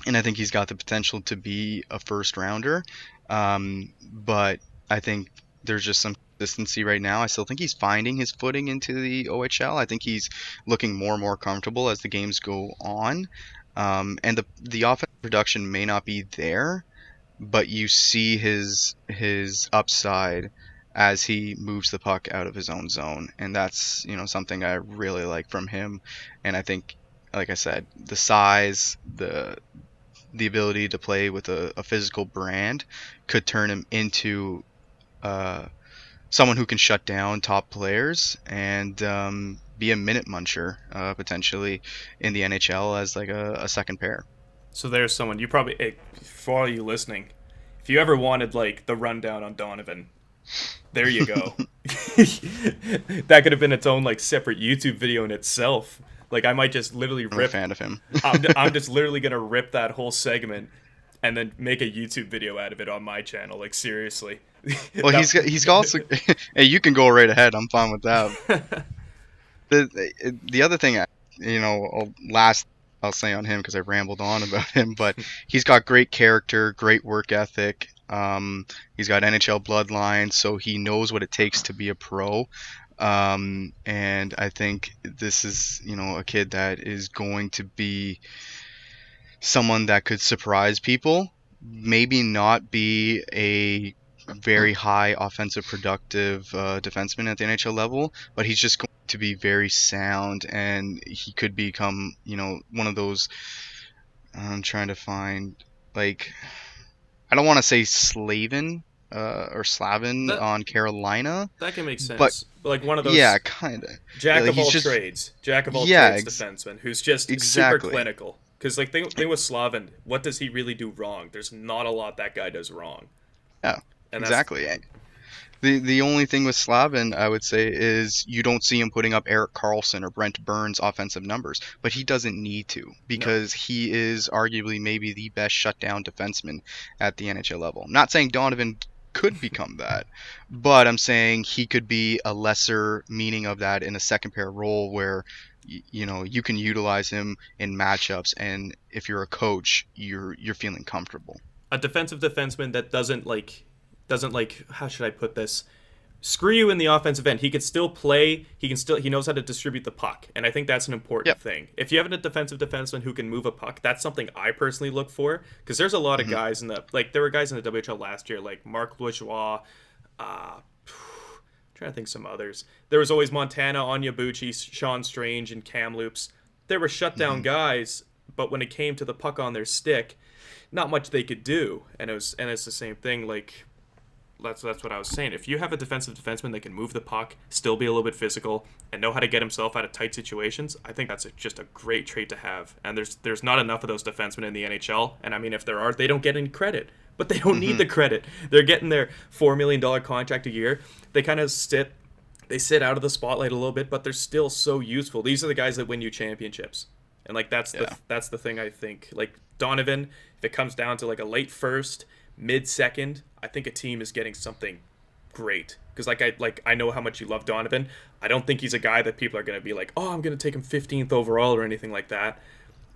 I think he's got the potential to be a first rounder, but I think there's just some consistency right now. I still think he's finding his footing into the OHL. I think he's looking more and more comfortable as the games go on. And the offensive production may not be there, but you see his upside as he moves the puck out of his own zone, and that's something I really like from him. And I think, like I said, the size, the ability to play with a physical brand could turn him into someone who can shut down top players and be a minute muncher potentially in the NHL as like a second pair. So there's someone you probably, for all you listening, if you ever wanted like the rundown on Donovan, there you go. That could have been its own like separate YouTube video in itself. Like I might just literally rip. I'm a fan of him. I'm just literally gonna rip that whole segment and then make a YouTube video out of it on my channel. Like seriously. Well, he's also. Hey, you can go right ahead. I'm fine with that. The other thing, I'll say on him because I rambled on about him, but he's got great character, great work ethic. He's got NHL bloodline, so he knows what it takes to be a pro. And I think this is, a kid that is going to be someone that could surprise people. Maybe not be a very high offensive productive defenseman at the NHL level, but he's just going to be very sound, and he could become one of those. I'm trying to find, like, I don't want to say Slavin or Slavin on Carolina. That can make sense. But like one of those. Yeah, kind of. Jack of all trades defenseman who's just super clinical. Because like thing with Slavin, what does he really do wrong? There's not a lot that guy does wrong. Yeah, exactly. The only thing with Slavin, I would say, is you don't see him putting up Erik Karlsson or Brent Burns offensive numbers, but he doesn't need to because he is arguably maybe the best shutdown defenseman at the NHL level. I'm not saying Donovan could become that, but I'm saying he could be a lesser meaning of that in a second pair role where you can utilize him in matchups, and if you're a coach, you're feeling comfortable. A defensive defenseman that doesn't how should I put this? Screw you in the offensive end. He can still play. He knows how to distribute the puck, and I think that's an important thing. If you have a defensive defenseman who can move a puck, that's something I personally look for, because there's a lot of guys there were guys in the WHL last year like Marc Lajoie, trying to think some others. There was always Montana, Onyebuchi, Sean Strange, and Kamloops. They were shutdown guys, but when it came to the puck on their stick, not much they could do. And it's the same thing. Like that's what I was saying. If you have a defensive defenseman that can move the puck, still be a little bit physical, and know how to get himself out of tight situations, I think that's just a great trait to have. And there's not enough of those defensemen in the NHL. And I mean, if there are, they don't get any credit. But they don't need the credit. They're getting their $4 million contract a year. They kind of sit out of the spotlight a little bit, but they're still so useful. These are the guys that win you championships. And like that's the thing I think. Like Donovan, if it comes down to like a late first, mid second, I think a team is getting something great. Because I know how much you love Donovan. I don't think he's a guy that people are going to be like, oh, I'm going to take him 15th overall or anything like that.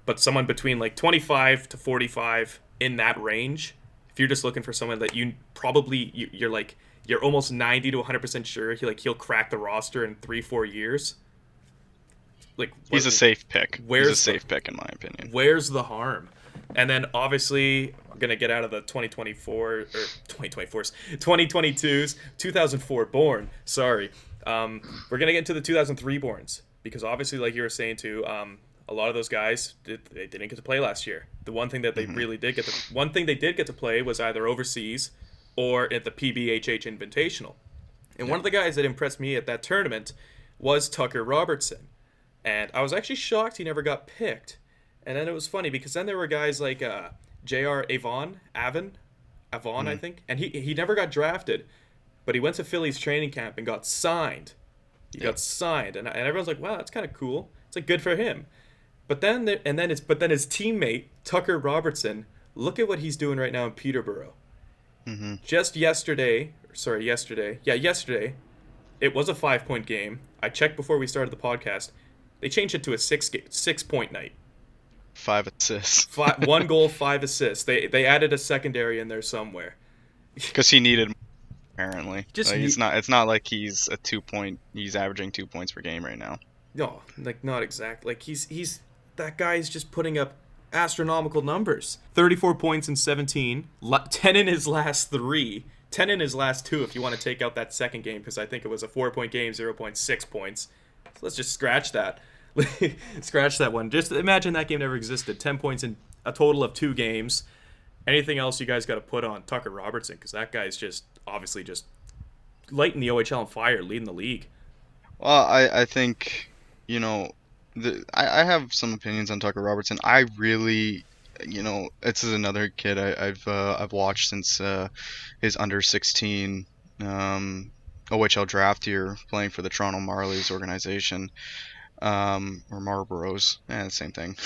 But someone between like 25 to 45 in that range, if you're just looking for someone that you're almost 90 to 100% sure he'll crack the roster in 3-4 years. He's a safe pick. He's a safe pick in my opinion. Where's the harm? And then obviously we're gonna get out of the 2022's 2004 born. Sorry, we're gonna get into the 2003 borns because obviously, like you were saying too, a lot of those guys they didn't get to play last year. The one thing that they really did get to play was either overseas or at the PBHH Invitational. And one of the guys that impressed me at that tournament was Tucker Robertson. And I was actually shocked he never got picked. And then it was funny because then there were guys like J.R. Avon, I think. And he never got drafted, but he went to Phillies training camp and got signed. Got signed. And everyone's like, wow, that's kind of cool. It's like good for him. But then his teammate, Tucker Robertson, look at what he's doing right now in Peterborough. Mm-hmm. Just yesterday, it was a 5-point game. I checked before we started the podcast. They changed it to a 6-point night. 5 assists. 1 goal, 5 assists. They added a secondary in there somewhere. Because he needed more, apparently. It's not like he's a 2-point. He's averaging 2 points per game right now. No, not exactly. He's that guy's just putting up astronomical numbers. 34 points in 17, 10 in his last 3, 10 in his last 2 if you want to take out that second game because I think it was a 4-point game, 0.6 points. So let's just scratch that. Scratch that one. Just imagine that game never existed. 10 points in a total of 2 games. Anything else you guys got to put on Tucker Robertson? Because that guy's just obviously just lighting the OHL on fire, leading the league. Well, I think, I have some opinions on Tucker Robertson. I really, this is another kid I've watched since his under 16 OHL draft year, playing for the Toronto Marlies organization. Or Marlboros, same thing.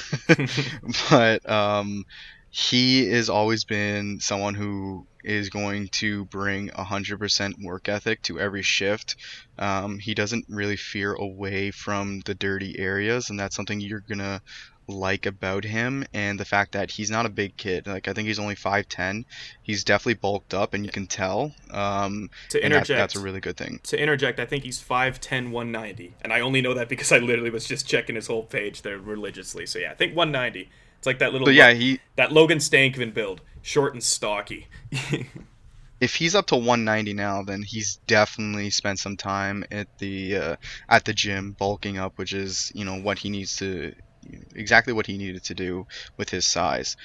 But he has always been someone who is going to bring 100% work ethic to every shift. He doesn't really fear away from the dirty areas, and that's something you're gonna like about him. And the fact that he's not a big kid, I think he's only 5'10". He's definitely bulked up, and you can tell. To interject, that's a really good thing. To interject, I think he's 5'10", 190, and I only know that because I literally was just checking his whole page there religiously. So yeah, I think 190. It's like that little that Logan Stankoven build, short and stocky. If he's up to 190 now, then he's definitely spent some time at the gym bulking up, which is what he needs to. Exactly what he needed to do with his size.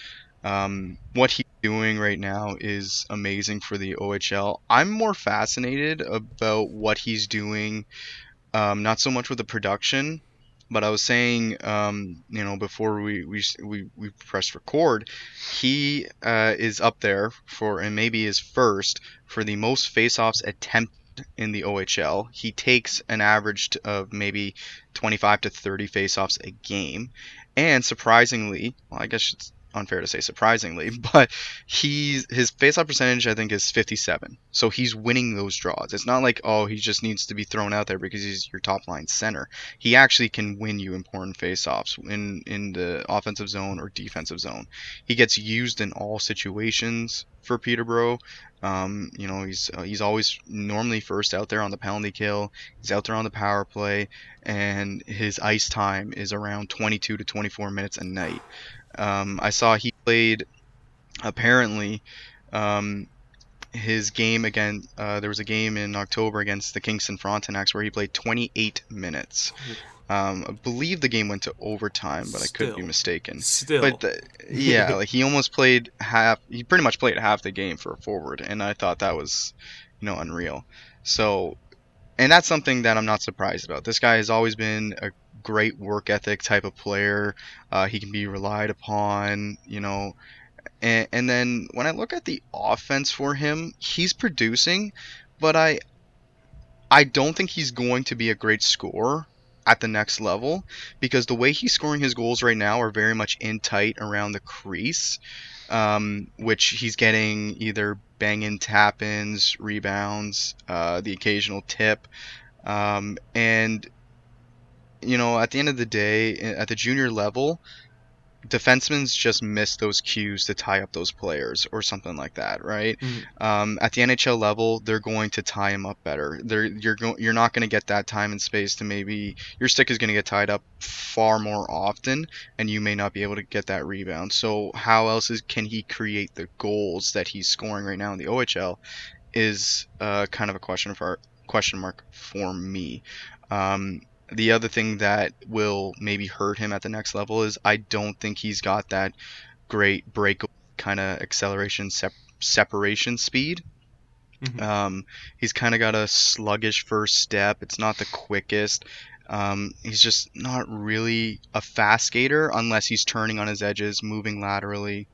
What he's doing right now is amazing for the OHL. I'm more fascinated about what he's doing, not so much with the production, but I was saying, before we pressed record, he is up there and maybe is first for the most face-offs attempted in the OHL. He takes an average of maybe 25 to 30 face-offs a game, and surprisingly, well, I guess it's unfair to say surprisingly, but his face-off percentage I think is 57. So he's winning those draws. It's not like he just needs to be thrown out there because he's your top line center. He actually can win you important face-offs in the offensive zone or defensive zone. He gets used in all situations for Peterborough. He's always normally first out there on the penalty kill. He's out there on the power play, and his ice time is around 22 to 24 minutes a night. I saw he played, apparently, his game again. There was a game in October against the Kingston Frontenacs where he played 28 minutes. I believe the game went to overtime, but I could be mistaken. But he almost played half. He pretty much played half the game for a forward, and I thought that was, unreal. So, and that's something that I'm not surprised about. This guy has always been a great work ethic type of player. He can be relied upon, and then when I look at the offense for him, he's producing, but I don't think he's going to be a great scorer. at the next level, because the way he's scoring his goals right now are very much in tight around the crease, which he's getting either bang-in tap-ins, rebounds, the occasional tip, and at the end of the day, at the junior level, defensemen just miss those cues to tie up those players or something like that, right? At the NHL level, they're going to tie him up better. You're not going to get that time and space to maybe your stick is going to get tied up far more often, and you may not be able to get that rebound. So how else can he create the goals that he's scoring right now in the OHL is kind of a question mark for me. The other thing that will maybe hurt him at the next level is I don't think he's got that great break kind of acceleration separation speed. He's kind of got a sluggish first step. It's not the quickest. He's just not really a fast skater unless he's turning on his edges, moving laterally,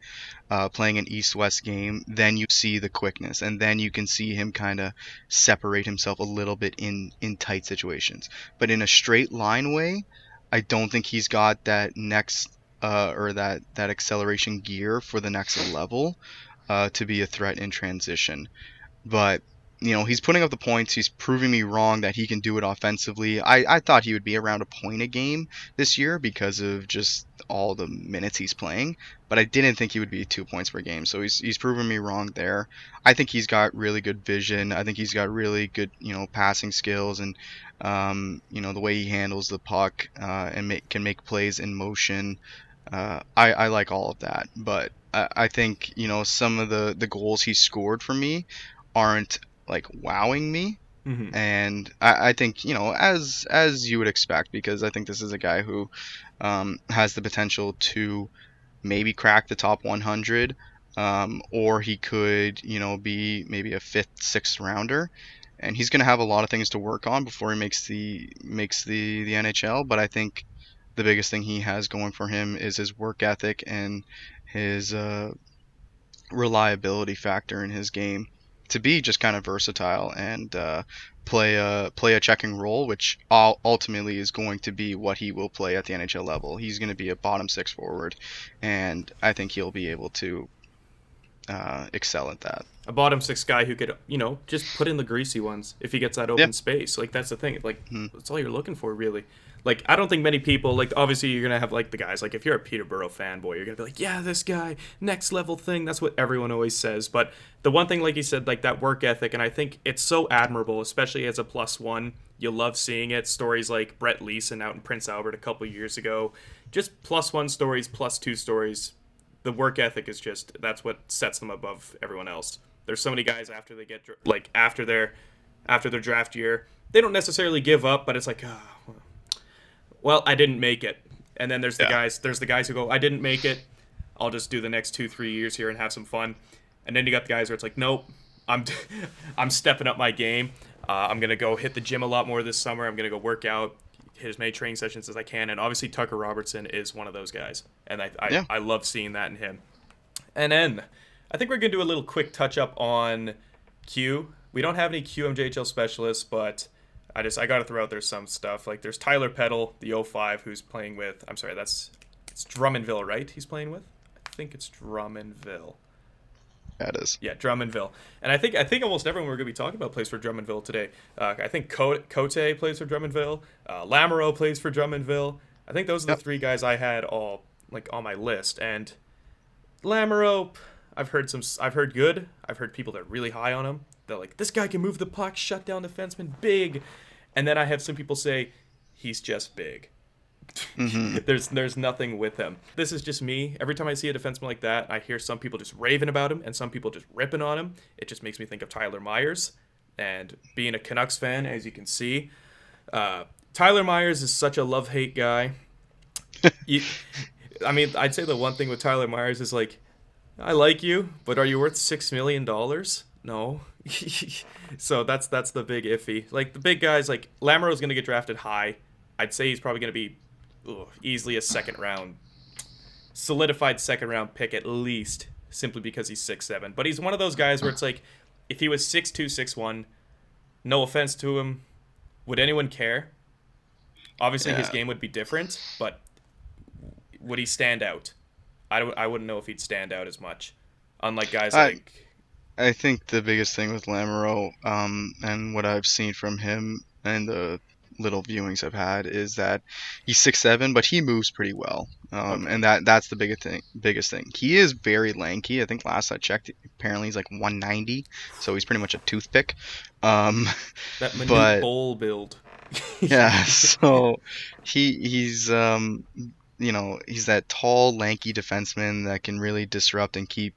playing an east-west game. Then you see the quickness, and then you can see him kind of separate himself a little bit in tight situations. But in a straight line way, I don't think he's got that next or that acceleration gear for the next level to be a threat in transition. But he's putting up the points. He's proving me wrong that he can do it offensively. I thought he would be around a point a game this year because of just all the minutes he's playing, but I didn't think he would be 2 points per game. So he's proven me wrong there. I think he's got really good vision. I think he's got really good passing skills, and the way he handles the puck and can make plays in motion. I like all of that, but I think some of the goals he scored for me aren't like wowing me. And I think as you would expect, because I think this is a guy who has the potential to maybe crack the top 100, or he could be maybe a 5th, 6th rounder, and he's going to have a lot of things to work on before he makes the NHL. But I think the biggest thing he has going for him is his work ethic and his reliability factor in his game, to be just kind of versatile and play a checking role, which ultimately is going to be what he will play at the NHL level. He's going to be a bottom 6 forward, and I think he'll be able to excel at that. A bottom 6 guy who could, just put in the greasy ones if he gets that open space. Like, that's the thing. Like, that's all you're looking for, really. Like, I don't think many people, like, obviously you're going to have, like, the guys, like, if you're a Peterborough fanboy, you're going to be like, yeah, this guy, next level thing. That's what everyone always says. But the one thing, like you said, like, that work ethic, and I think it's so admirable, especially as a +1. You love seeing it. Stories like Brett Leeson out in Prince Albert a couple years ago. Just +1 stories, +2 stories. The work ethic is just, that's what sets them above everyone else. There's so many guys after they get, like, after their draft year, they don't necessarily give up, but it's like, well, I didn't make it. And then there's the guys who go, I didn't make it. I'll just do the next 2-3 years here and have some fun. And then you got the guys where it's like, nope, I'm stepping up my game. I'm going to go hit the gym a lot more this summer. I'm going to go work out, hit as many training sessions as I can. And obviously Tucker Robertson is one of those guys. And I love seeing that in him. And then I think we're going to do a little quick touch up on Q. We don't have any QMJHL specialists, but I got to throw out there some stuff. Like, there's Tyler Peddle, the 05, who's playing with, it's Drummondville, right? He's playing with? I think it's Drummondville. That is. Yeah, Drummondville. And I think almost everyone we're going to be talking about plays for Drummondville today. I think Cote plays for Drummondville. Lamoureux plays for Drummondville. I think those are the 3 guys I had all, like, on my list. And Lamoureux, I've heard good. I've heard people that are really high on him. They're like, this guy can move the puck, shut down defensemen, big. And then I have some people say, he's just big. There's nothing with him. This is just me. Every time I see a defenseman like that, I hear some people just raving about him and some people just ripping on him. It just makes me think of Tyler Myers. And being a Canucks fan, as you can see, Tyler Myers is such a love-hate guy. I'd say the one thing with Tyler Myers is, like, I like you, but are you worth $6 million? No. So that's the big iffy. Like, the big guys, like, Lamoureux's going to get drafted high. I'd say he's probably going to be easily a solidified second round pick at least, simply because he's 6'7". But he's one of those guys where it's like, if he was 6'2", 6'1", no offense to him, would anyone care? Obviously, his Yeah. game would be different, but would he stand out? I wouldn't know if he'd stand out as much. Unlike guys I like... I think the biggest thing with Lamoureux, and what I've seen from him and the little viewings I've had is that he's 6'7", but he moves pretty well. Okay. And that's the biggest thing. Biggest thing. He is very lanky. I think last I checked, apparently he's like 190, so he's pretty much a toothpick. Um, That Manute but Bowl build. yeah, so he's he's that tall, lanky defenseman that can really disrupt and keep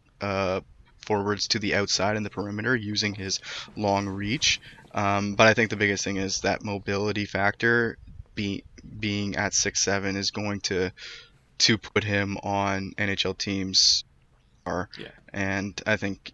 forwards to the outside and the perimeter using his long reach. But I think the biggest thing is that mobility factor. Being at 6'7" is going to put him on NHL teams. Yeah. And I think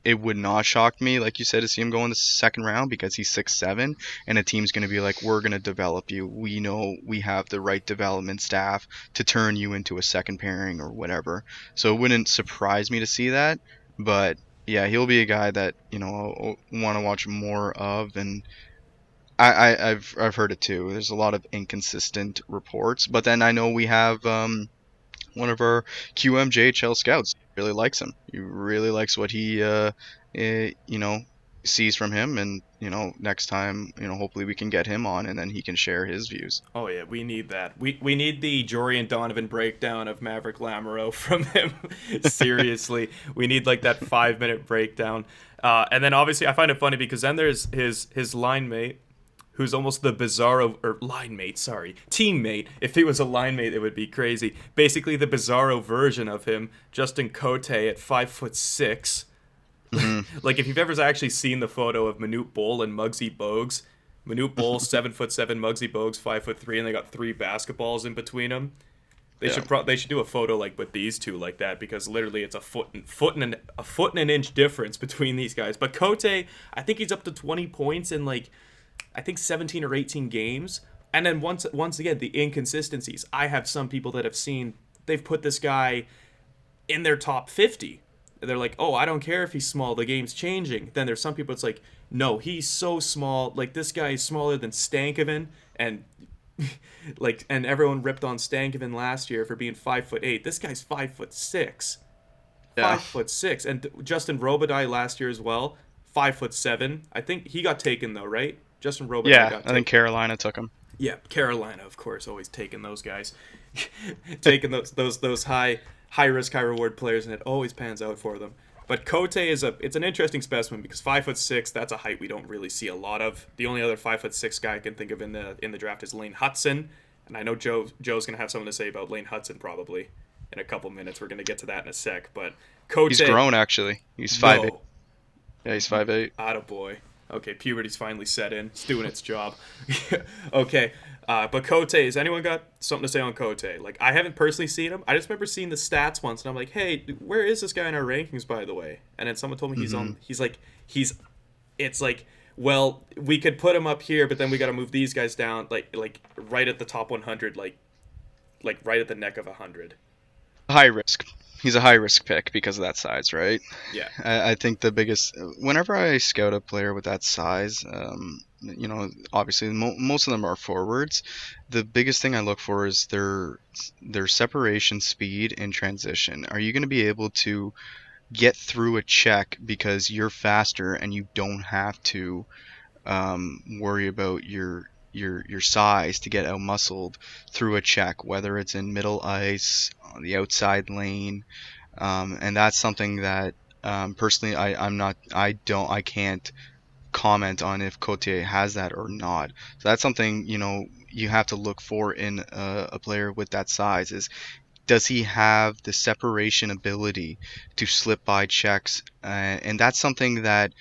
it would not shock me, like you said, to see him go in the second round because he's 6'7", and a team's going to be like, we're going to develop you. We know we have the right development staff to turn you into a second pairing or whatever. So it wouldn't surprise me to see that. But yeah, he'll be a guy that I'll want to watch more of, and I've heard it too. There's a lot of inconsistent reports, but then I know we have one of our QMJHL scouts really likes him. He really likes what he sees from him, and next time hopefully we can get him on and then he can share his views. Oh yeah, we need that. We need the Jorian Donovan breakdown of Maverick Lamoureux from him. Seriously, we need like that 5-minute breakdown. And then obviously I find it funny because then there's his line mate, who's almost the bizarro, or line mate, sorry, teammate. If he was a line mate, it would be crazy. Basically the bizarro version of him, Justin Cote at 5'6". Mm-hmm. Like if you've ever actually seen the photo of Manute Bol and Muggsy Bogues, Manute Bol 7'7", Muggsy Bogues 5'3", and they got 3 basketballs in between them. They should do a photo like with these two like that, because literally it's a foot and an inch difference between these guys. But Cote, I think he's up to 20 points in like I think 17 or 18 games. And then once again, the inconsistencies. I have some people that have seen, they've put this guy in their top 50. They're like, oh, I don't care if he's small, the game's changing. Then there's some people, it's like, no, he's so small. Like, this guy is smaller than Stankoven. And and everyone ripped on Stankoven last year for being 5'8". This guy's 5'6". Yeah. 5'6". And Justin Robitaille last year as well, 5'7". I think he got taken though, right? Justin Robitaille got taken. I think Carolina took him. Yeah, Carolina, of course, always taking those guys, taking those high risk, high reward players, and it always pans out for them. But Cote it's an interesting specimen because 5'6", that's a height we don't really see a lot of. The only other 5'6" guy I can think of in the draft is Lane Hutson, and I know Joe's gonna have something to say about Lane Hutson probably in a couple minutes. We're gonna get to that in a sec, but Cote, he's grown actually. He's 5'8". No. Yeah, he's 5'8". Attaboy. Okay, puberty's finally set in. It's doing its job. Okay, but Cote, has anyone got something to say on Cote? Like, I haven't personally seen him. I just remember seeing the stats once, and I'm like, hey, where is this guy in our rankings, by the way? And then someone told me it's like, well, we could put him up here, but then we got to move these guys down, like right at the top 100, like right at the neck of 100. High risk. He's a high risk pick because of that size, right? Yeah. I think the biggest, whenever I scout a player with that size, obviously most of them are forwards. The biggest thing I look for is their separation speed in transition. Are you going to be able to get through a check because you're faster and you don't have to worry about your size to get out-muscled through a check, whether it's in middle ice, on the outside lane, and that's something that personally I can't comment on if Cotier has that or not. So that's something you have to look for in a player with that size is, does he have the separation ability to slip by checks, and that's something that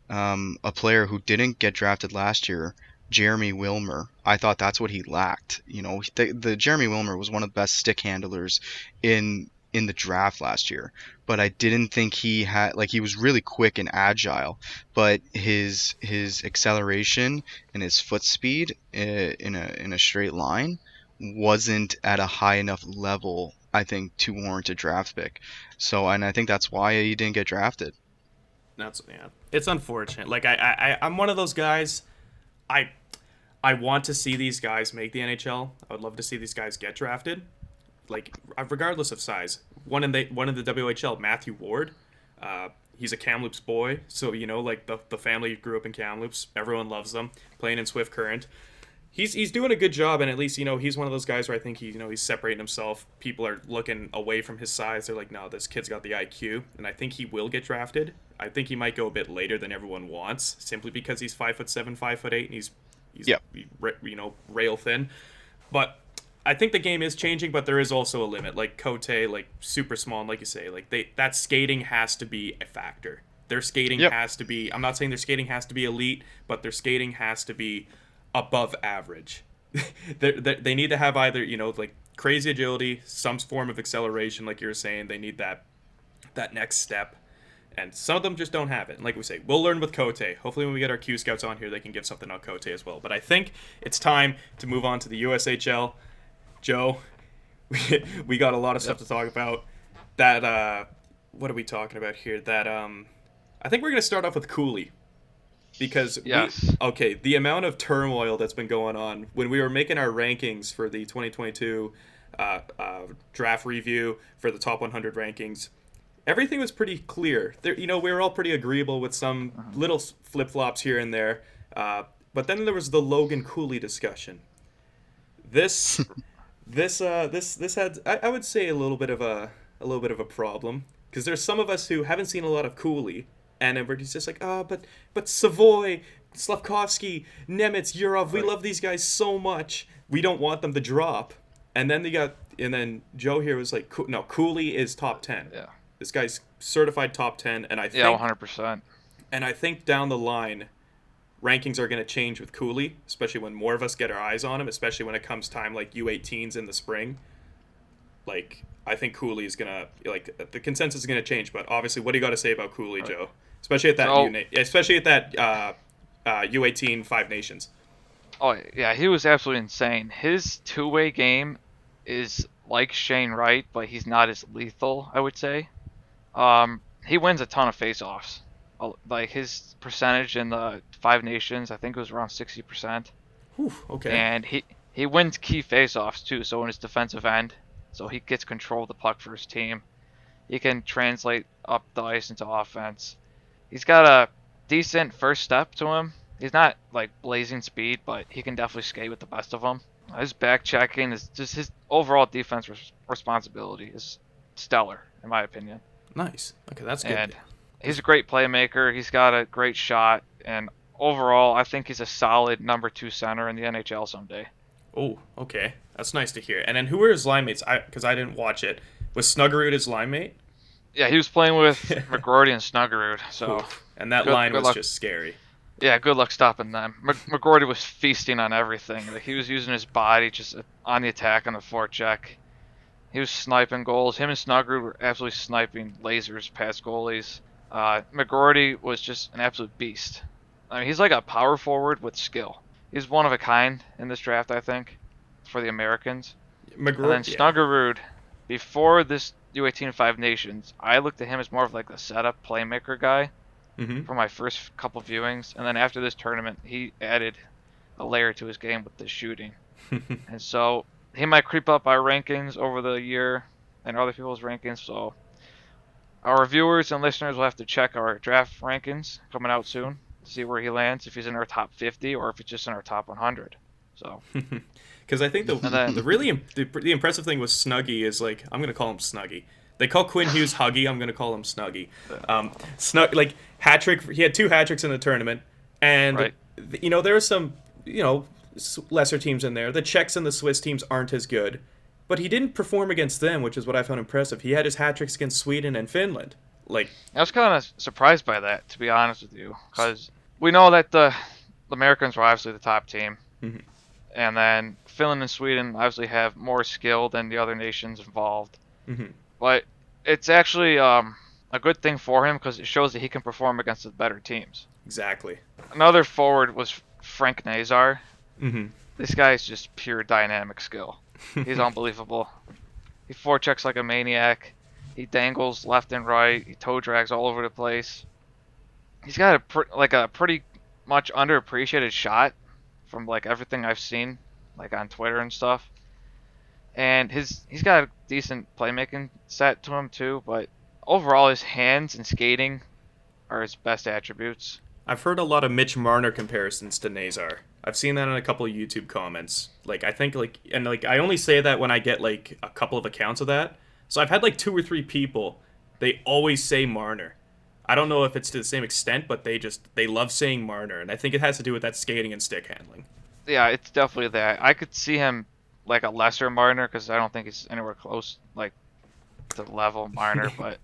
a player who didn't get drafted last year, Jeremy Wilmer, I thought that's what he lacked. The Jeremy Wilmer was one of the best stick handlers in the draft last year, but I didn't think he had, like, he was really quick and agile, but his acceleration and his foot speed in a straight line wasn't at a high enough level, I think, to warrant a draft pick. So, and I think that's why he didn't get drafted. It's unfortunate. Like I'm one of those guys. I want to see these guys make the NHL. I would love to see these guys get drafted, like regardless of size. One in the WHL, Matthew Ward. He's a Kamloops boy, so like the family grew up in Kamloops. Everyone loves them. Playing in Swift Current. He's doing a good job, and at least he's one of those guys where I think he's separating himself. People are looking away from his size. They're like, no, this kid's got the IQ, and I think he will get drafted. I think he might go a bit later than everyone wants, simply because he's 5'7", 5'8", and he's rail thin. But I think the game is changing, but there is also a limit. Like Cote, like super small, and like you say, like that skating has to be a factor. Their skating has to be. I'm not saying their skating has to be elite, but their skating has to be above average. They need to have either like crazy agility, some form of acceleration, like you were saying. They need that next step, and some of them just don't have it. And like we say, we'll learn with Cote. Hopefully when we get our Q scouts on here, they can give something on Cote as well. But I think it's time to move on to the USHL. Joe, we got a lot of stuff to talk about. That what are we talking about here? That I think we're gonna start off with Cooley. Because the amount of turmoil that's been going on when we were making our rankings for the 2022 draft review for the top 100 rankings, everything was pretty clear. There, we were all pretty agreeable with some little flip-flops here and there. But then there was the Logan Cooley discussion. This had, I would say, a little bit of a problem, because there's some of us who haven't seen a lot of Cooley. And everybody's just like, but Savoy, Slavkovsky, Nemitz, Yurov, we love these guys so much. We don't want them to drop. And then Joe here was like, no, Cooley is top 10. Yeah. This guy's certified top 10, and I think 100%. And I think down the line, rankings are going to change with Cooley, especially when more of us get our eyes on him, especially when it comes time like U18s in the spring. Like, I think Cooley is going to, like, the consensus is going to change. But obviously, what do you got to say about Cooley, Joe? Especially at that U18 Five Nations. Oh, yeah, he was absolutely insane. His two-way game is like Shane Wright, but he's not as lethal, I would say. He wins a ton of face-offs. Like, his percentage in the Five Nations, I think it was around 60%. Whew, okay. And he wins key face-offs, too, so in his defensive end. So he gets control of the puck for his team. He can translate up the ice into offense. He's got a decent first step to him. He's not like blazing speed, but he can definitely skate with the best of them. His back checking is just his overall defense responsibility is stellar, in my opinion. Nice. Okay, that's good. And he's a great playmaker. He's got a great shot, and overall, I think he's a solid number 2 center in the NHL someday. Oh, okay. That's nice to hear. And then who were his line mates? Because I didn't watch it. Was Snuggerud his line mate? Yeah, he was playing with McGroarty and Snuggerud. So, and that line was just scary. Yeah, good luck stopping them. McGroarty was feasting on everything. Like, he was using his body just on the attack on the forecheck. He was sniping goals. Him and Snuggerud were absolutely sniping lasers past goalies. McGroarty was just an absolute beast. I mean, he's like a power forward with skill. He's one of a kind in this draft, I think, for the Americans. And then Snuggerud, before this U18 Five Nations, I looked at him as more of like the setup playmaker guy for my first couple viewings. And then after this tournament, he added a layer to his game with the shooting. And so he might creep up our rankings over the year and other people's rankings. So our viewers and listeners will have to check our draft rankings coming out soon. See where he lands, if he's in our top 50 or if it's just in our top 100. So, because I think the impressive thing with Snuggy is, like, I'm gonna call him Snuggy. They call Quinn Hughes Huggy. I'm gonna call him Snuggy. Like hat trick. He had 2 hat tricks in the tournament, and there are some lesser teams in there. The Czechs and the Swiss teams aren't as good, but he didn't perform against them, which is what I found impressive. He had his hat tricks against Sweden and Finland. Like, I was kind of surprised by that, to be honest with you, because we know that the Americans were obviously the top team, and then Finland and Sweden obviously have more skill than the other nations involved. But it's actually a good thing for him because it shows that he can perform against the better teams. Exactly. Another forward was Frank Nasar. This guy is just pure dynamic skill. He's unbelievable. He forechecks like a maniac. He dangles left and right. He toe drags all over the place. He's got a pretty much underappreciated shot from like everything I've seen, like on Twitter and stuff. And he's got a decent playmaking set to him too, but overall his hands and skating are his best attributes. I've heard a lot of Mitch Marner comparisons to Nasar. I've seen that in a couple of YouTube comments. Like, I think, like, and, like, I only say that when I get, like, a couple of accounts of that. So I've had, like, 2 or 3 people, they always say Marner. I don't know if it's to the same extent, but they love saying Marner, and I think it has to do with that skating and stick handling. Yeah, it's definitely that. I could see him like a lesser Marner, because I don't think he's anywhere close, like, to the level of Marner, but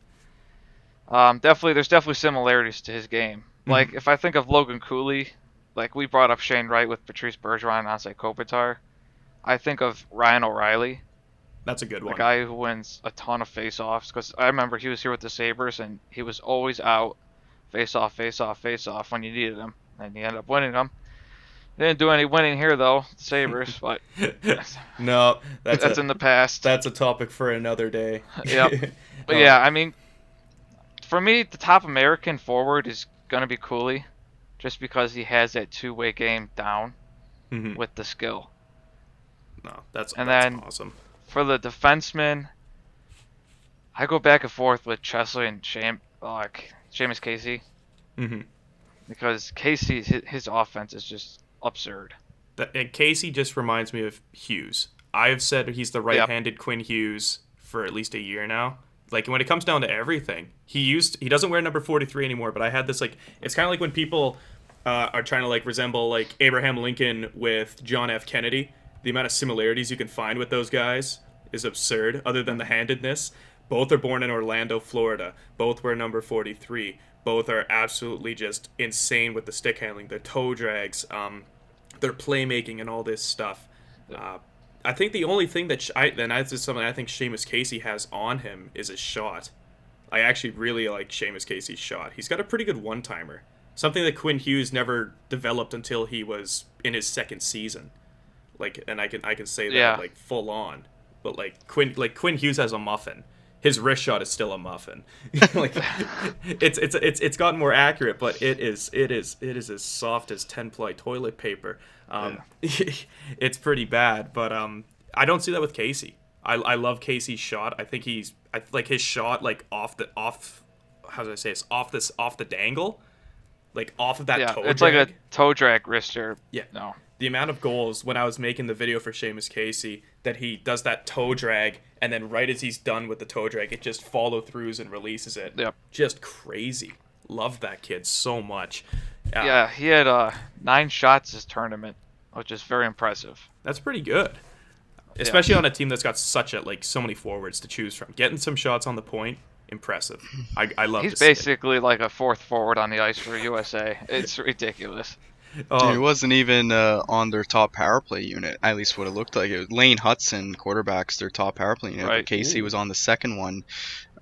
there's definitely similarities to his game. Like, if I think of Logan Cooley, like we brought up Shane Wright with Patrice Bergeron and Ansel Kopitar, I think of Ryan O'Reilly. That's a good one. The guy who wins a ton of face-offs, because I remember he was here with the Sabres, and he was always out face-off, face-off, face-off when you needed him, and he ended up winning them. Didn't do any winning here, though, the Sabres, but no, that's in the past. That's a topic for another day. Yep. But yeah, I mean, for me, the top American forward is going to be Cooley, just because he has that two-way game down with the skill. No, that's then awesome. For the defenseman, I go back and forth with Chesley and Seamus Casey. Because Casey, his offense is just absurd. And Casey just reminds me of Hughes. I have said he's the right-handed Quinn Hughes for at least a year now. Like, when it comes down to everything, he doesn't wear number 43 anymore, but I had this, like, it's kind of like when people are trying to, like, resemble, like, Abraham Lincoln with John F. Kennedy. The amount of similarities you can find with those guys is absurd, other than the handedness. Both are born in Orlando, Florida. Both wear number 43. Both are absolutely just insane with the stick handling, their toe drags, their playmaking, and all this stuff. I think the only thing that this is something I think Seamus Casey has on him is his shot. I actually really like Seamus Casey's shot. He's got a pretty good one-timer, something that Quinn Hughes never developed until he was in his second season. Like, and I can say that like full on, but like Quinn Hughes has a muffin. His wrist shot is still a muffin. Like, it's gotten more accurate, but it is as soft as 10-ply toilet paper. It's pretty bad, but I don't see that with Casey. I love Casey's shot. I think I like his shot, like off the dangle, like off of that toe drag. It's like a toe drag wrister. Yeah. No. The amount of goals when I was making the video for Seamus Casey that he does that toe drag, and then right as he's done with the toe drag, it just follow-throughs and releases it. Yep. Just crazy. Love that kid so much. Yeah, he had 9 shots this tournament, which is very impressive. That's pretty good. Especially on a team that's got so many forwards to choose from. Getting some shots on the point, impressive. I love He's basically like a fourth forward on the ice for USA. It's ridiculous. He wasn't even on their top power play unit, at least what it looked like. It was Lane Hudson, quarterback's their top power play unit, but Casey was on the second one.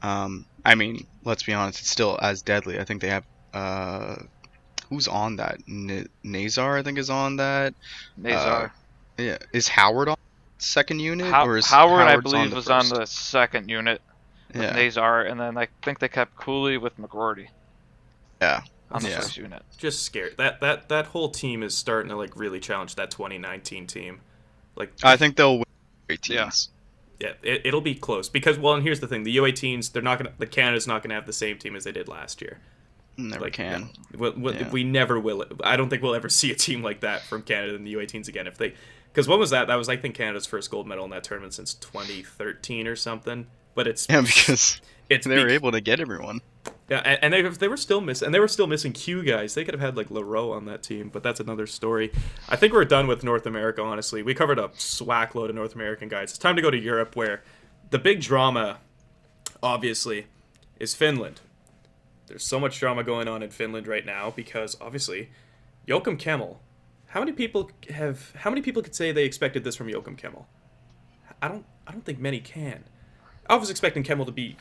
I mean, let's be honest, it's still as deadly. I think they have, who's on that? Nasar, I think, is on that. Nasar. Yeah. Is Howard on the second unit? Or is Howard, I believe, was first? On the second unit with Nasar, and then I think they kept Cooley with McGroarty. Yeah. On the first unit. Just scared. That whole team is starting to like really challenge that 2019 team. Like, I think they'll win U18s. Yeah, it'll be close because, well, and here's the thing: the U18s, Canada's not gonna have the same team as they did last year. Never can. We never will. I don't think we'll ever see a team like that from Canada in the U18s again. Because when was that? That was, I think, Canada's first gold medal in that tournament since 2013 or something. But because they were able to get everyone. Yeah, and they were still missing Q guys. They could have had like Leroux on that team, but that's another story. I think we're done with North America. Honestly, we covered a swack load of North American guys. It's time to go to Europe, where the big drama, obviously, is Finland. There's so much drama going on in Finland right now because obviously, Joakim Kemell. How many people could say they expected this from Joakim Kemell? I don't think many can. I was expecting Kemell to be,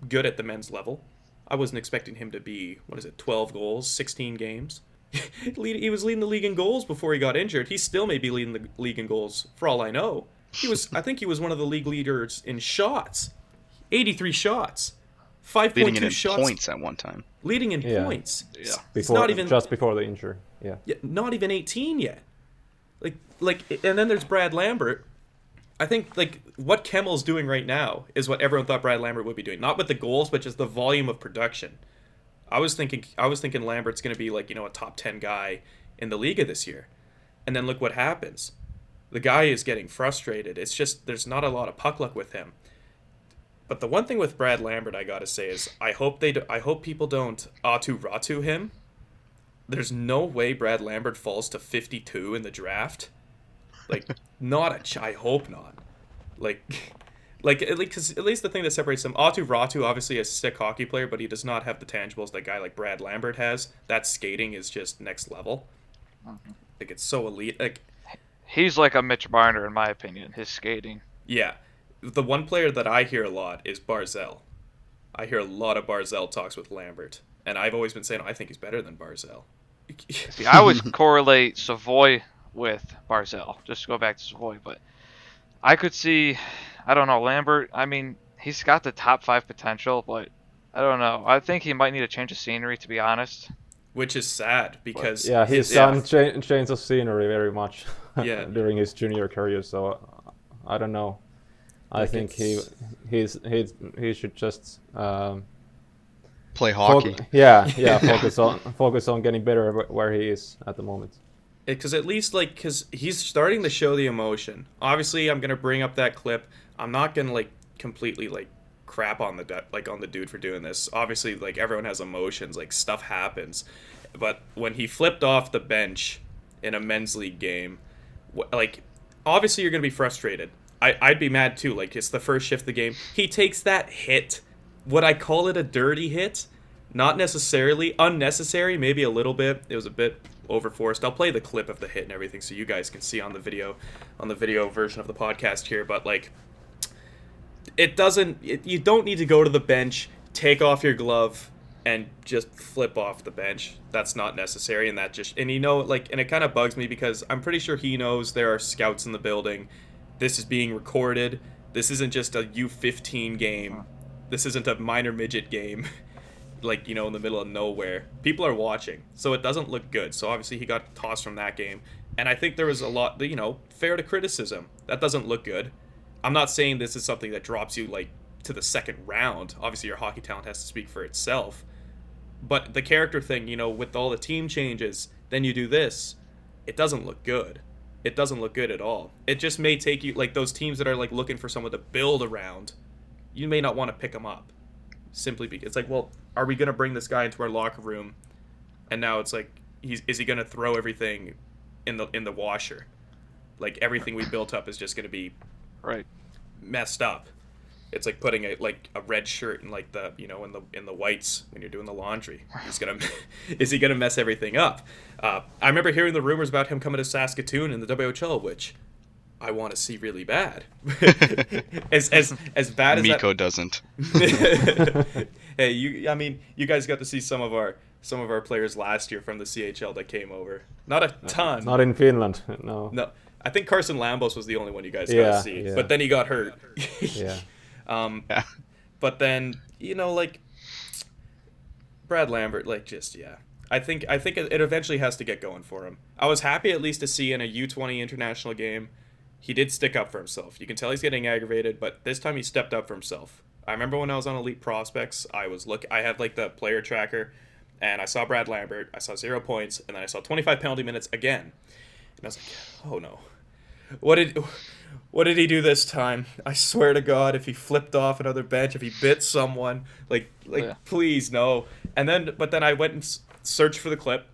good at the men's level. I wasn't expecting him to be, 12 goals, 16 games. He was leading the league in goals before he got injured. He still may be leading the league in goals, for all I know. I think he was one of the league leaders in shots. 83 shots. 5.2 leading in shots. Points at one time. Leading in points. Yeah. Just before the injury. Yeah. Not even 18 yet. And then there's Brad Lambert. I think like what Kemmel's doing right now is what everyone thought Brad Lambert would be doing. Not with the goals, but just the volume of production. I was thinking Lambert's going to be like, a top 10 guy in the Liga this year. And then look what happens. The guy is getting frustrated. It's just there's not a lot of puck luck with him. But the one thing with Brad Lambert I got to say is I hope people don't Ratu him. There's no way Brad Lambert falls to 52 in the draft. Like I hope not. Because at least the thing that separates them, Ratu obviously is a sick hockey player, but he does not have the tangibles that a guy like Brad Lambert has. That skating is just next level. Like it's so elite. Like he's like a Mitch Marner in my opinion. His skating. Yeah, the one player that I hear a lot is Barzell. I hear a lot of Barzell talks with Lambert, and I've always been saying I think he's better than Barzell. See, I always correlate Savoy with Barzell. Just to go back to Savoy, but I could see, I don't know, Lambert. I mean, he's got the top 5 potential, but I don't know. I think he might need a change of scenery, to be honest. Which is sad because he's done change of scenery very much during his junior career. So I don't know. I think he should just play hockey. Focus on getting better where he is at the moment. Because at least because he's starting to show the emotion. Obviously, I'm gonna bring up that clip. I'm not gonna completely crap on the dude for doing this. Obviously, everyone has emotions. Stuff happens. But when he flipped off the bench in a men's league game, obviously you're gonna be frustrated. I'd be mad too. It's the first shift of the game. He takes that hit. Would I call it a dirty hit? Not necessarily. Unnecessary, maybe a little bit. It was a bit overforced. I'll play the clip of the hit and everything so you guys can see on the video version of the podcast here. But you don't need to go to the bench, take off your glove, and just flip off the bench. That's not necessary, and and it kind of bugs me because I'm pretty sure he knows there are scouts in the building. This is being recorded. This isn't just a U15 game. This isn't a minor midget game. In the middle of nowhere. People are watching, so it doesn't look good. So obviously he got tossed from that game. And I think there was a lot, fair to criticism. That doesn't look good. I'm not saying this is something that drops you, to the second round. Obviously your hockey talent has to speak for itself. But the character thing, with all the team changes, then you do this. It doesn't look good. It doesn't look good at all. It just may take you, those teams that are, looking for someone to build around, you may not want to pick them up. Simply because it's well, are we going to bring this guy into our locker room? And now it's is he going to throw everything in the washer? Everything we built up is just going to be messed up. It's putting a red shirt in the in the whites when you're doing the laundry. Is he gonna mess everything up? I remember hearing the rumors about him coming to Saskatoon in the WHL, which I want to see really bad. as bad as Mikko doesn't. Hey, you guys got to see some of our players last year from the CHL that came over. Not a ton. Not in Finland, no. No, I think Carson Lambos was the only one you guys got to see. But then he got hurt. Yeah. But then Brad Lambert, I think it eventually has to get going for him. I was happy at least to see in a U20 international game, he did stick up for himself. You can tell he's getting aggravated, but this time he stepped up for himself. I remember when I was on Elite Prospects, I had the player tracker, and I saw Brad Lambert, I saw 0 points, and then I saw 25 penalty minutes again. And I was like, oh no. What did he do this time? I swear to God, if he flipped off another bench, if he bit someone, please no. But then I went and searched for the clip,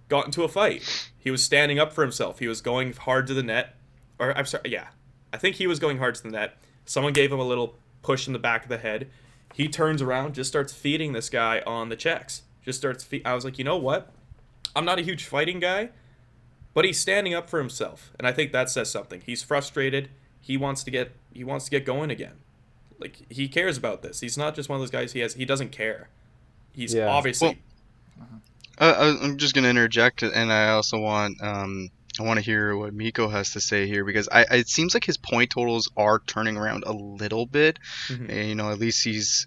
got into a fight. He was standing up for himself. He was going hard to the net. Or I'm sorry, yeah. I think he was going hard to the net. Someone gave him a little push in the back of the head. He turns around, just starts feeding this guy on the checks. I was like, you know what? I'm not a huge fighting guy, but he's standing up for himself, and I think that says something. He's frustrated. He wants to get going again. He cares about this. He's not just one of those guys. He doesn't care. He's obviously. Well, I'm just gonna interject, and I also want to hear what Mikko has to say here because it seems like his point totals are turning around a little bit. Mm-hmm. And, at least he's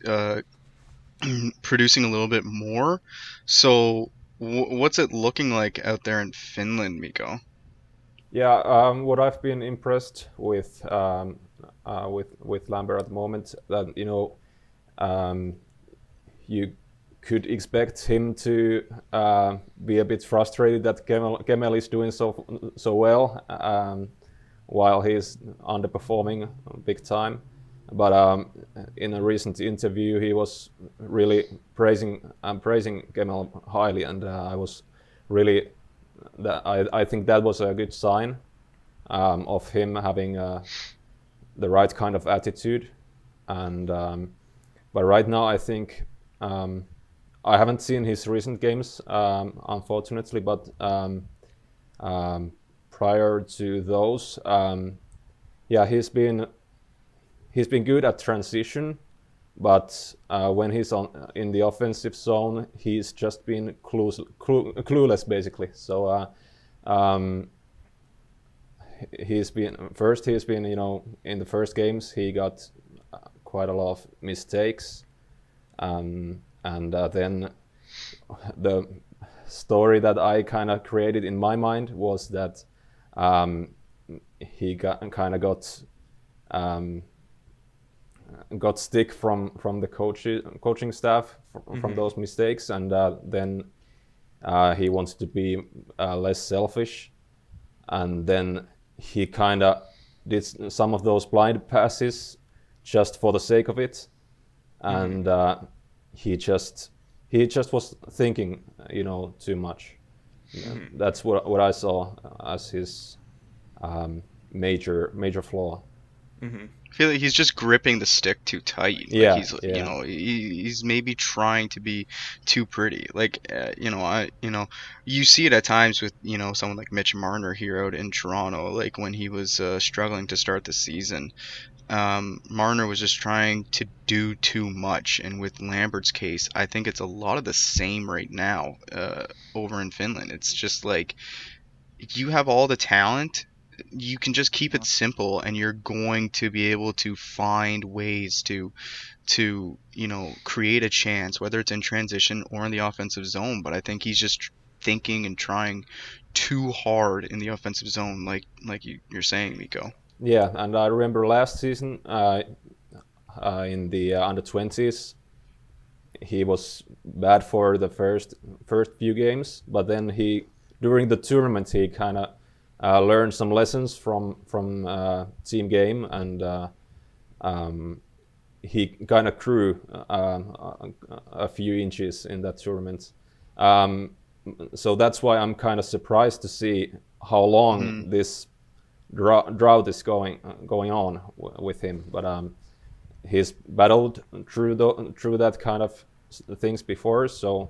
producing a little bit more. So, what's it looking like out there in Finland, Mikko? Yeah, what I've been impressed with Lambert at the moment, that you could expect him to be a bit frustrated that Kemel is doing so well while he's underperforming big time. But in a recent interview, he was really praising Kemel highly, and I was really I think that was a good sign of him having the right kind of attitude. And but right now, I think I haven't seen his recent games, unfortunately. But prior to those, yeah, he's been good at transition. But when he's in the offensive zone, he's just been clueless basically. So he's been in the first games he got quite a lot of mistakes, and then the story that I kind of created in my mind was that he got stick from the coaching staff from those mistakes, and then he wanted to be less selfish, and then he kind of did some of those blind passes just for the sake of it, and he just was thinking too much. That's what I saw as his major flaw. I feel like he's just gripping the stick too tight. Yeah, he's maybe trying to be too pretty. You see it at times with someone like Mitch Marner here out in Toronto. Like when he was struggling to start the season, Marner was just trying to do too much. And with Lambert's case, I think it's a lot of the same right now over in Finland. It's just like you have all the talent. You can just keep it simple, and you're going to be able to find ways to create a chance, whether it's in transition or in the offensive zone. But I think he's just thinking and trying too hard in the offensive zone, like you're saying, Mikko. Yeah, and I remember last season in the under-20s, he was bad for the first few games, but then during the tournament he kind of learned some lessons from team game, and he kind of grew a few inches in that tournament. So that's why I'm kind of surprised to see how long this drought is going on with him. But he's battled through that kind of things before, so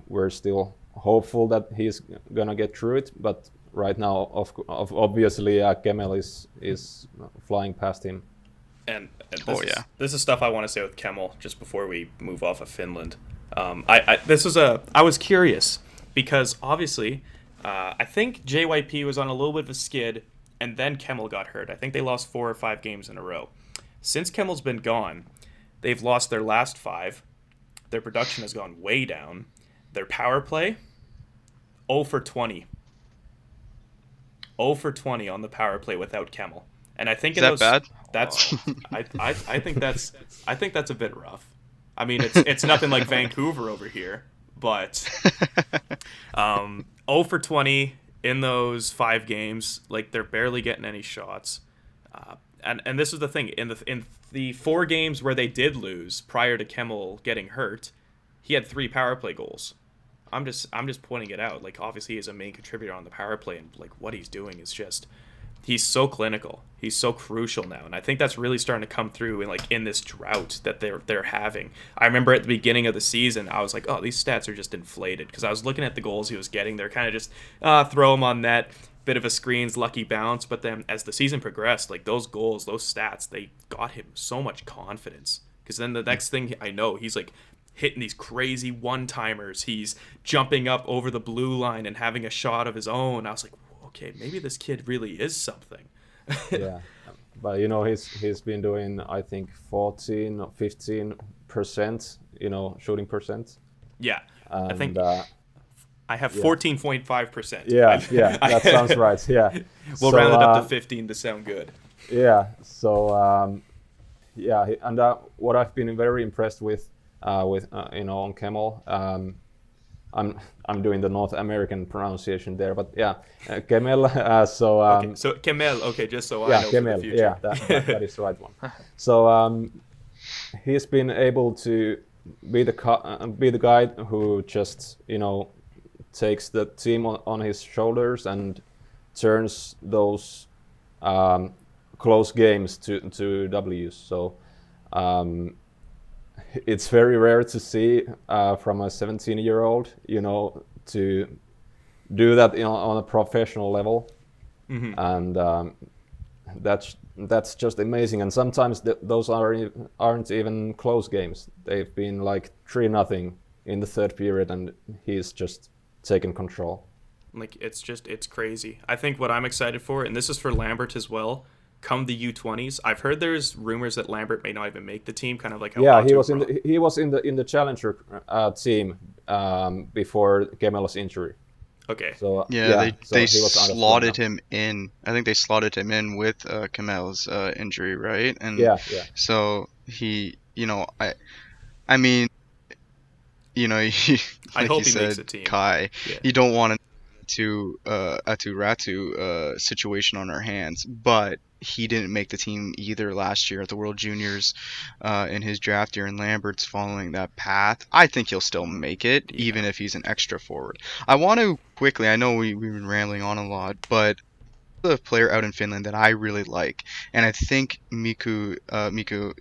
we're still hopeful that he's gonna get through it. But right now, obviously, Kemel is flying past him. And this is stuff I want to say with Kemel just before we move off of Finland. I was curious because obviously, I think JYP was on a little bit of a skid, and then Kemel got hurt. I think they lost 4 or 5 games in a row. Since Kemel's been gone, they've lost their last 5. Their production has gone way down. Their power play, 0 for 20. 0 for 20 on the power play without Kemel. And I think is that bad? That's I think that's a bit rough. I mean, it's nothing like Vancouver over here, but 0 for 20 in those 5 games, like they're barely getting any shots. And this is the thing, in the 4 games where they did lose prior to Kemel getting hurt, he had 3 power play goals. I'm just pointing it out. Like, obviously he is a main contributor on the power play, and like what he's doing is just, he's so clinical. He's so crucial now, and I think that's really starting to come through in this drought that they're having. I remember at the beginning of the season, I was like, oh, these stats are just inflated, because I was looking at the goals he was getting. They're kind of just throw him on net, bit of a screens, lucky bounce. But then as the season progressed, like those goals, those stats, they got him so much confidence. Because then the next thing I know, he's like hitting these crazy one-timers. He's jumping up over the blue line and having a shot of his own. I was like, okay, maybe this kid really is something. Yeah, but he's been doing, I think, 14 or 15%, shooting percent. Yeah, and, I think I have 14.5%. Yeah, that sounds right. Yeah, We'll round it up to 15 to sound good. Yeah. So and what I've been very impressed with on Kemmel. I'm doing the North American pronunciation there, but yeah, Kemmel. Okay, so Kemmel. Okay, just so I know Kemmel, for the future. yeah, that is the right one. So he's been able to be the guy who just takes the team on his shoulders and turns those close games to W's. So it's very rare to see from a 17-year-old, to do that on a professional level, and that's just amazing. And sometimes those aren't even close games. They've been like 3-0 in the third period, and he's just taken control. Like it's crazy. I think what I'm excited for, and this is for Lambert as well, come the U20s. I've heard there's rumors that Lambert may not even make the team, kind of like how he was in the challenger team before Kemmel's injury. Okay. So they slotted him in. I think they slotted him in with Kemmel's injury, right? And so he, I mean, like I hope he said, makes the team. Kai, you don't want a Ratu situation on our hands, but he didn't make the team either last year at the World Juniors in his draft year, and Lambert's following that path. I think he'll still make it, even if he's an extra forward. I want to quickly, I know we've been rambling on a lot, but the player out in Finland that I really like, and I think Mikko,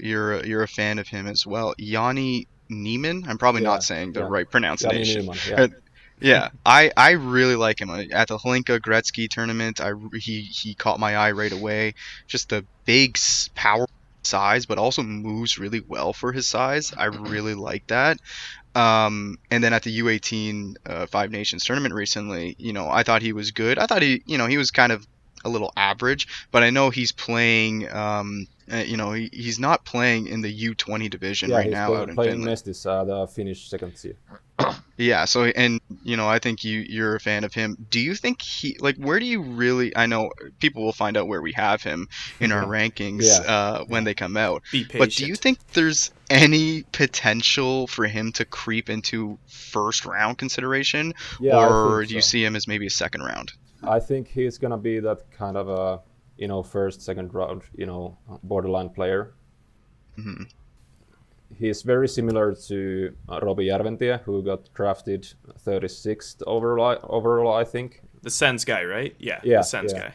you're a fan of him as well, Jani Niemann. I'm probably not saying the right pronunciation. Niemann, yeah, I really like him at the Hlinka Gretzky tournament. He caught my eye right away. Just the big power size, but also moves really well for his size. I really like that. And then at the U18 Five Nations tournament recently, I thought he was good. I thought he was kind of a little average, but I know he's playing. He's not playing in the U20 division right now out in Finland. Mestis, the Finnish second tier. Yeah, so, and, I think you're a fan of him. Do you think where do you really, I know people will find out where we have him in our rankings when they come out, but do you think there's any potential for him to creep into first round consideration, or do you see him as maybe a second round? I think he's going to be that kind of a, first, second round, borderline player. Mm-hmm. He's very similar to Robbie Järventie, who got drafted 36th overall, I think. The Sens guy, right? Yeah, the Sens guy.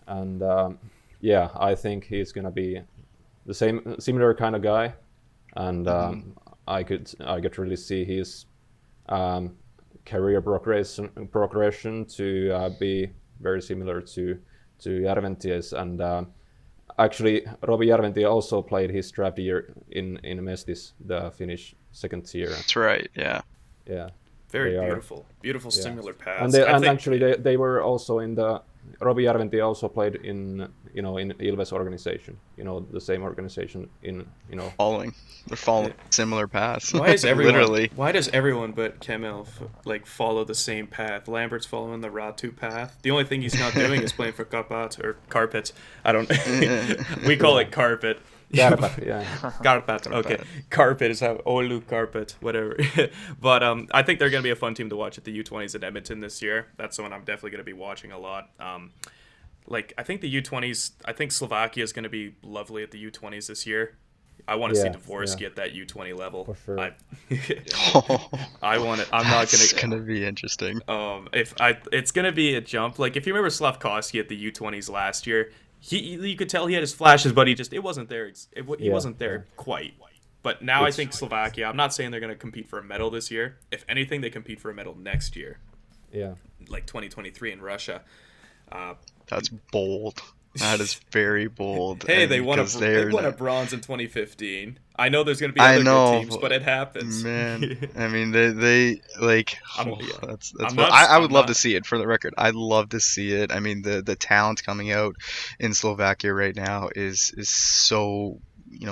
And I think he's going to be the similar kind of guy. And I could really see his career progression to be very similar to Järventie's, and actually Robbie Järventie also played his draft year in Mestis, the Finnish second tier. That's right. Yeah. Very beautiful similar paths. And actually they were also in the Robbie Järventie also played in in Ilves organization, the same organization in They're following similar paths. Why is everyone literally? Why does everyone but Kemmel follow the same path? Lambert's following the Ratu path. The only thing he's not doing is playing for Carpet. I don't. We call it Carpet. Carpet. Okay. Carpet is how Oulu Carpet, whatever. But I think they're gonna be a fun team to watch at the U20s at Edmonton this year. That's someone I'm definitely gonna be watching a lot. I think the U20s. I think Slovakia is gonna be lovely at the U20s this year. I want to see Dvorsky at that U20 level. For sure. I want it. I'm not gonna. It's gonna be interesting. It's gonna be a jump. If you remember Slavkovsky at the U20s last year, you could tell he had his flashes, but it wasn't there. He wasn't there quite. But now I think Slovakia. I'm not saying they're gonna compete for a medal this year. If anything, they compete for a medal next year. Yeah. 2023 in Russia. That's bold. That is very bold. Hey, they won a bronze in 2015. I know there's going to be other good teams, but it happens. Man, I mean, they I would love to see it, for the record. I'd love to see it. I mean, the talent coming out in Slovakia right now is so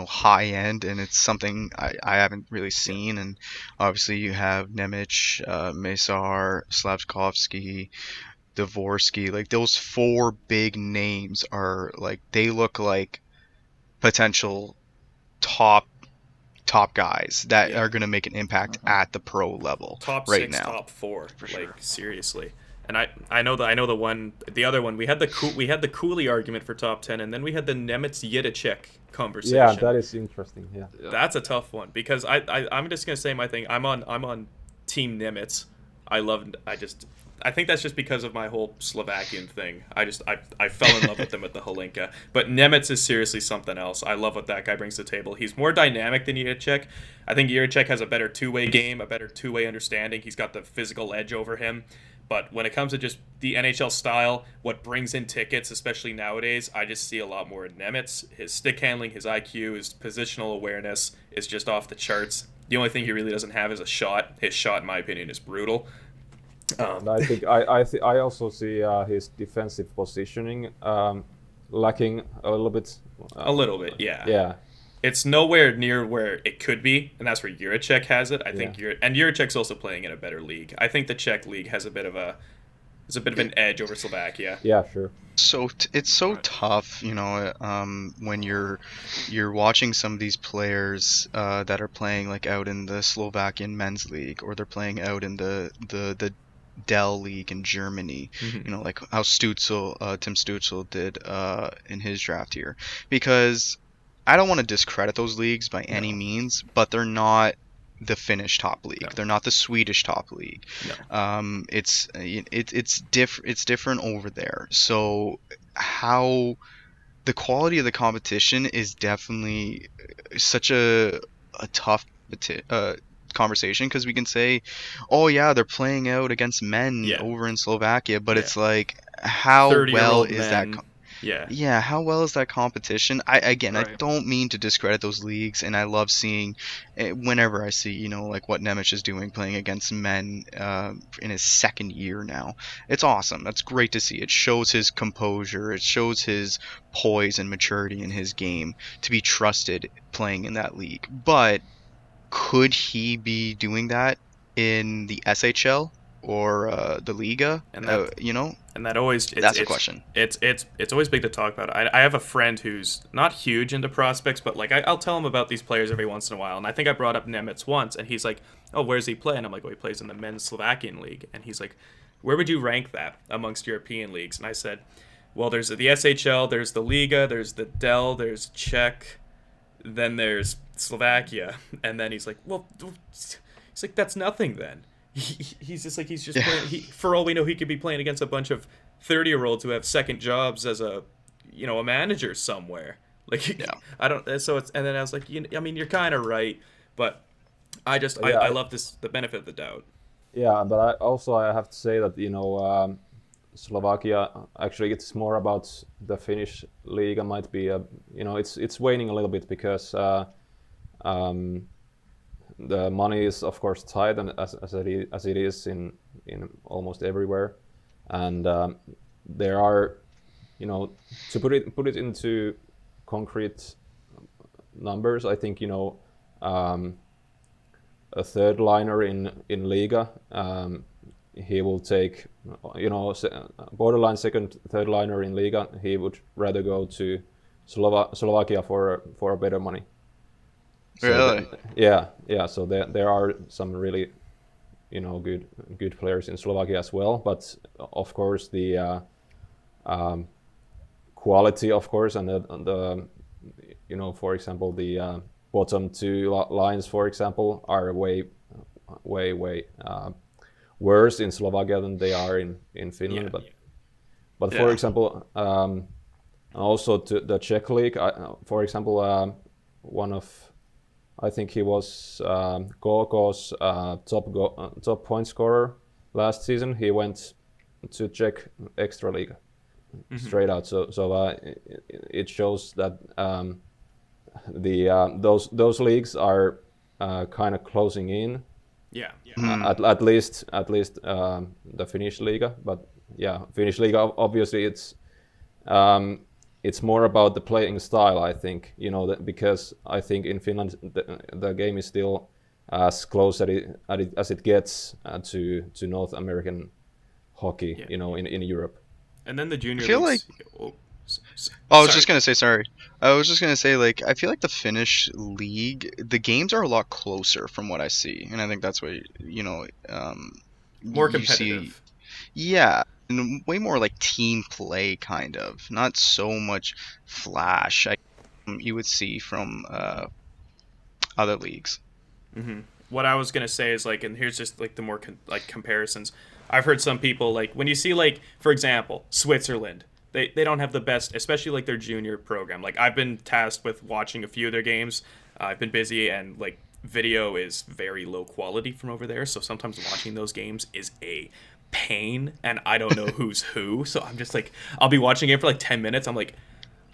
high end, and it's something I haven't really seen. And obviously you have Nemec, Nasar, Slavkovsky, Dvorsky. Like those 4 big names are like, they look like potential top guys that are going to make an impact at the pro level Top right 6, now. top 4, For like sure. seriously. And I know the other one. We had the Cooley argument for top 10, and then we had the Nemec Yidacek conversation. Yeah, that is interesting. Yeah. That's a tough one because I'm just gonna say my thing. I'm on Team Nimitz. I think that's just because of my whole Slovakian thing. I fell in love with him with the Holinka. But Nemec is seriously something else. I love what that guy brings to the table. He's more dynamic than Jiricek. I think Jiricek has a better two-way game, a better two-way understanding. He's got the physical edge over him. But when it comes to just the NHL style, what brings in tickets, especially nowadays, I just see a lot more in Nemec. His stick handling, his IQ, his positional awareness is just off the charts. The only thing he really doesn't have is a shot. His shot, in my opinion, is brutal. And I think I also see his defensive positioning lacking a little bit. A little bit, yeah. Yeah. It's nowhere near where it could be, and that's where Jiricek has it. I think and Jiricek's also playing in a better league. I think the Czech league has a bit of an edge over Slovakia. Yeah, sure. So it's so tough, when you're watching some of these players that are playing like out in the Slovakian men's league, or they're playing out in the Dell League in Germany, like how Tim Stützle did in his draft here. Because I don't want to discredit those leagues by any means, but they're not the Finnish top league. No. They're not the Swedish top league. No. It's different over there. So how the quality of the competition is definitely such a tough conversation, because we can say, oh yeah, they're playing out against men over in Slovakia, but it's like, how well is that? Yeah, how well is that competition? I don't mean to discredit those leagues, and I love seeing, whenever I see, like what Nemec is doing, playing against men in his 2nd year now. It's awesome. That's great to see. It shows his composure. It shows his poise and maturity in his game to be trusted playing in that league. But could he be doing that in the SHL or the Liga? And that, and that always that's a question. It's always big to talk about. I have a friend who's not huge into prospects, but like I'll tell him about these players every once in a while. And I think I brought up Nemec once, and he's like, "Oh, where's he play?" And I'm like, "Oh, he plays in the men's Slovakian league." And he's like, "Where would you rank that amongst European leagues?" And I said, "Well, there's the SHL, there's the Liga, there's the Dell, there's Czech, then there's Slovakia." And then he's like, "Well," he's like, "That's nothing then." He's just playing, for all we know, he could be playing against a bunch of 30-year-olds who have second jobs as a manager somewhere. Like, I don't. So it's, and then I was like, you're kind of right, but I love the benefit of the doubt. Yeah, but I have to say that Slovakia, actually, it's more about the Finnish league. It might be it's waning a little bit because the money is of course tight, and as it is in almost everywhere, and there are, to put it into concrete numbers, I think a third liner in Liga, he will take borderline second, third liner in Liga. He would rather go to Slovakia for a better money. So really? Yeah. So there are some really, good players in Slovakia as well. But of course the quality, of course, and the for example, the bottom 2 lines, for example, are way worse in Slovakia than they are in Finland. But for example, also to the Czech league, for example, I think he was KOKO's top point scorer last season. He went to Czech Extra League straight out. So it shows that those leagues are kind of closing in. Yeah. At least the Finnish Liga, but Finnish Liga obviously it's it's more about the playing style, I think. Because I think in Finland the game is still as close as it gets to North American hockey, in Europe. And then the junior I feel leagues. I was just gonna say, sorry. I was just gonna say, like, I feel like the Finnish league, the games are a lot closer from what I see, and I think that's what more you see. competitive. Yeah, and way more like team play, kind of, not so much flash. You would see from other leagues. Mm-hmm. What I was gonna say is like, and here's just like the more comparisons. I've heard some people like when you see like, for example, Switzerland. They don't have the best, especially like their junior program. Like I've been tasked with watching a few of their games. I've been busy and like video is very low quality from over there. So sometimes watching those games is a pain and I don't know who's who. So I'm just like, I'll be watching it for like 10 minutes. I'm like,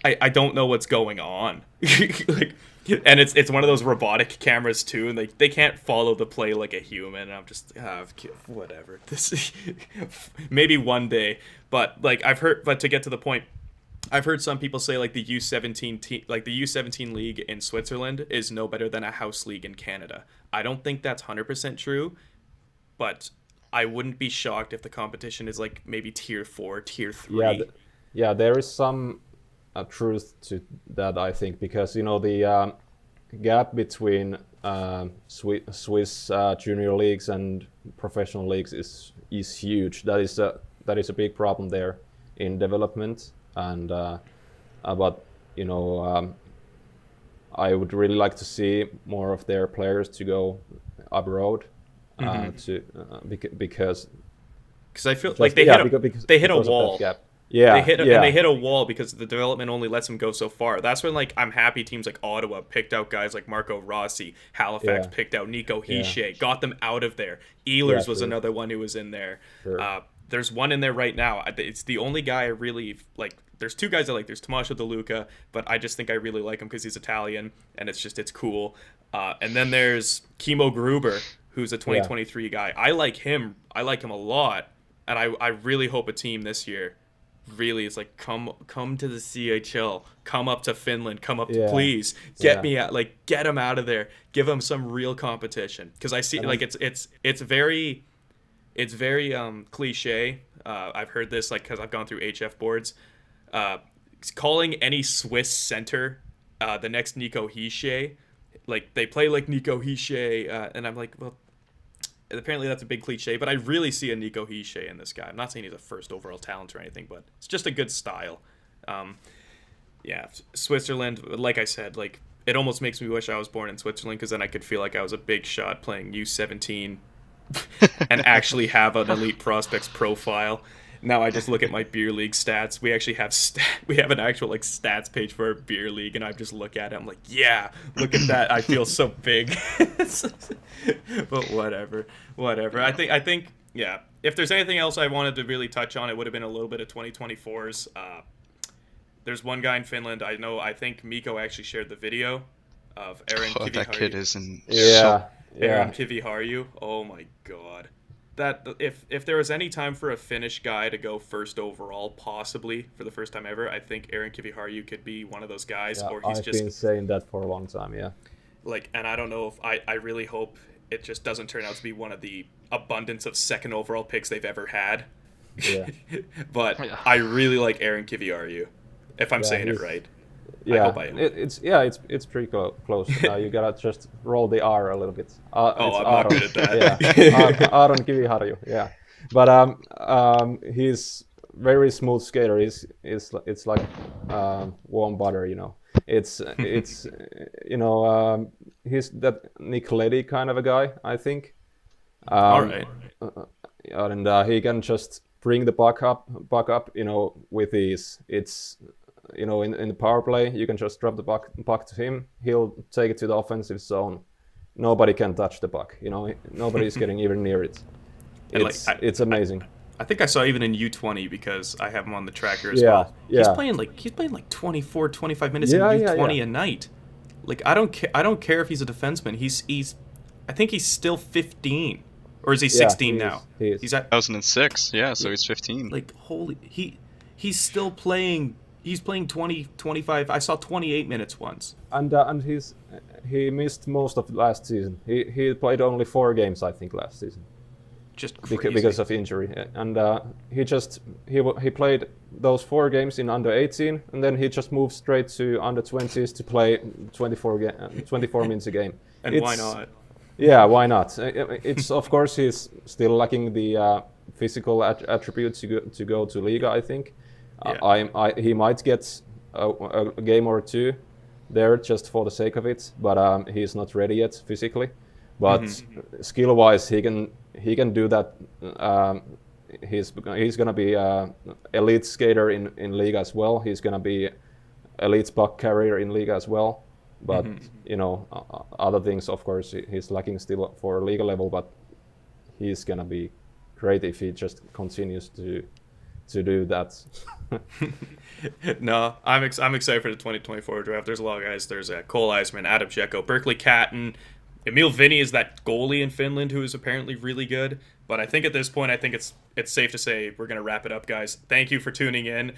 I don't know what's going on. Like, and it's one of those robotic cameras too, and they can't follow the play like a human. And I'm just whatever. This maybe one day, but like I've heard. But to get to the point, I've heard some people say like the U17 like the U17 league in Switzerland is no better than a house league in Canada. I don't think that's 100% true, but I wouldn't be shocked if the competition is like maybe tier 4, tier 3. Yeah, there is some truth to that, I think, because the gap between Swiss junior leagues and professional leagues is huge. That is a big problem there in development, and but I would really like to see more of their players to go abroad because I feel like they hit a wall. Yeah, and they hit a wall because the development only lets them go so far. That's when like I'm happy teams like Ottawa picked out guys like Marco Rossi, Halifax picked out Nico Hischier, got them out of there. Ehlers was another one who was in there. Sure. There's one in there right now. It's the only guy I really like. There's two guys I like. There's Tomasho De Luca, but I just think I really like him because he's Italian and it's cool. And then there's Kimo Gruber, who's a 2023 guy. I like him. I like him a lot, and I really hope a team this year really is like come to the CHL, come up to Finland, come up to please get me out, like get him out of there, give him some real competition, because I see like it's very cliche. I've heard this like because I've gone through HF boards, calling any Swiss center the next Nico Hischier, like they play like Nico Hischier, and I'm like, well, apparently that's a big cliche, but I really see a Nico Hischier in this guy. I'm not saying he's a first overall talent or anything, but it's just a good style. Switzerland, like I said, like it almost makes me wish I was born in Switzerland, because then I could feel like I was a big shot playing U17 and actually have an elite prospects profile. Now I just look at my beer league stats. We actually have we have an actual like stats page for our beer league, and I just look at it. I'm like, yeah, look at that. I feel so big. But whatever. I think yeah. If there's anything else I wanted to really touch on, it would have been a little bit of 2024's. There's one guy in Finland I know. I think Mikko actually shared the video of Aaron Kiviharju. That kid isn't. Aaron Kiviharju. Oh my god. That if there was any time for a Finnish guy to go first overall, possibly for the first time ever, I think Aaron Kiviharju could be one of those guys. Or he's I've just been saying that for a long time. Yeah. Like, and I don't know if I really hope it just doesn't turn out to be one of the abundance of second overall picks they've ever had. Yeah. But I really like Aaron Kiviharju, if I'm saying it right. Yeah, I hope I am. It's pretty close. You gotta just roll the R a little bit. I'm not good at that. Yeah, Aaron Kiviharju. Yeah, but he's very smooth skater. It's like warm butter, It's he's that Nick Leddy kind of a guy, I think. All right. And he can just bring the puck up, with ease. It's in the power play, you can just drop the puck to him. He'll take it to the offensive zone. Nobody can touch the puck. Nobody's getting even near it. It's amazing. I think I saw even in U20, because I have him on the tracker as well. Yeah. He's playing like 24, 25 minutes in U20 a night. Like I don't care if he's a defenseman. He's I think he's still 15, or is he 16 now? He's at 2006. Yeah, so he's 15. Like holy, he's still playing He's playing 20, 25. I saw 28 minutes once. And he missed most of last season. He played only 4 games, I think, last season. Just crazy. Because of injury. And he played those 4 games in under 18, and then he just moved straight to under 20s to play 24 minutes a game. And why not? Yeah, why not? It's of course he's still lacking the physical attributes to go to Liga, I think. Yeah. He might get a game or 2 there just for the sake of it, but he's not ready yet physically. But skill-wise, he can do that. He's gonna be elite skater in Liga as well. He's gonna be elite puck carrier in Liga as well. But other things, of course, he's lacking still for Liga level. But he's gonna be great if he just continues to do that. No, I'm excited for the 2024 draft. There's a lot of guys. There's Cole Eisman, Adam Dzeko, Berkeley Catton, Emil Vinny is that goalie in Finland who is apparently really good. But I think at this point, it's safe to say we're gonna wrap it up, guys. Thank you for tuning in.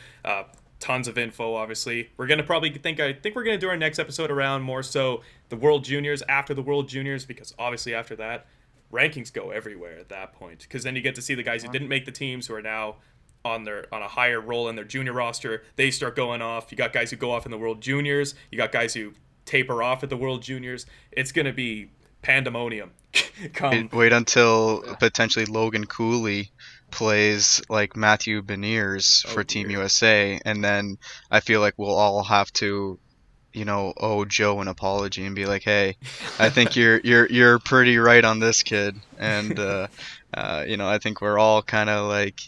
Tons of info, obviously. We're gonna I think we're gonna do our next episode around more so the World Juniors, after the World Juniors, because obviously after that, rankings go everywhere at that point. Because then you get to see the guys who didn't make the teams who are now on a higher role in their junior roster. They start going off. You got guys who go off in the World Juniors. You got guys who taper off at the World Juniors. It's gonna be pandemonium. Wait until potentially Logan Cooley plays like Matthew Beniers for Team USA, and then I feel like we'll all have to, owe Joe an apology and be like, hey, I think you're pretty right on this, kid, and I think we're all kind of like,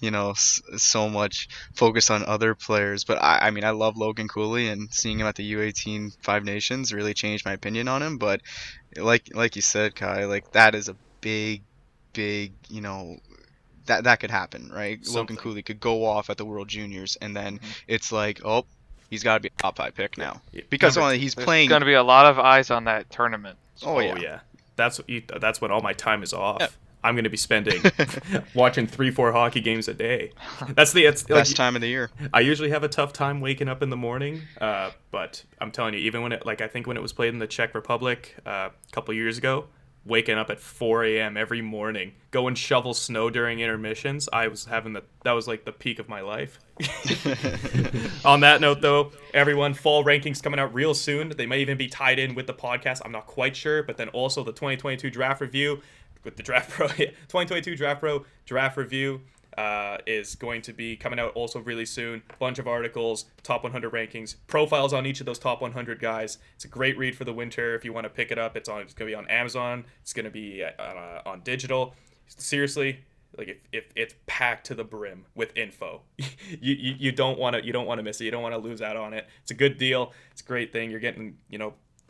so much focused on other players. But I mean, I love Logan Cooley, and seeing him at the U18 Five Nations really changed my opinion on him. But like you said, Kai, like that is a big, that could happen, right? Something. Logan Cooley could go off at the World Juniors, and then it's like, oh, he's got to be a top 5 pick now. Because he's playing. There's going to be a lot of eyes on that tournament. Oh yeah. That's when all my time is off. Yeah. I'm going to be spending watching 3-4 hockey games a day. That's the best time of the year. I usually have a tough time waking up in the morning, but I'm telling you, even when I think when it was played in the Czech Republic a couple years ago, waking up at 4 a.m. every morning, go and shovel snow during intermissions, I was that was like the peak of my life. On that note, though, everyone, fall rankings coming out real soon. They might even be tied in with the podcast. I'm not quite sure, but then also the 2022 draft review with the DraftPro 2022 DraftPro draft review is going to be coming out also really soon. Bunch of articles, top 100 rankings, profiles on each of those top 100 guys. It's a great read for the winter if you want to pick it up. It's going to be on Amazon. It's going to be on digital. Seriously, like if it's packed to the brim with info. you don't want to miss it. You don't want to lose out on it. It's a good deal. It's a great thing. You're getting,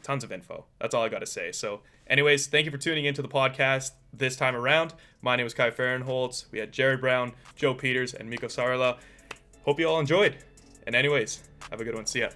tons of info. That's all I got to say. So anyways, thank you for tuning into the podcast this time around. My name is Kai Farenholtz. We had Jared Brown, Joe Peters, and Mikko Saarela. Hope you all enjoyed. And anyways, have a good one. See ya.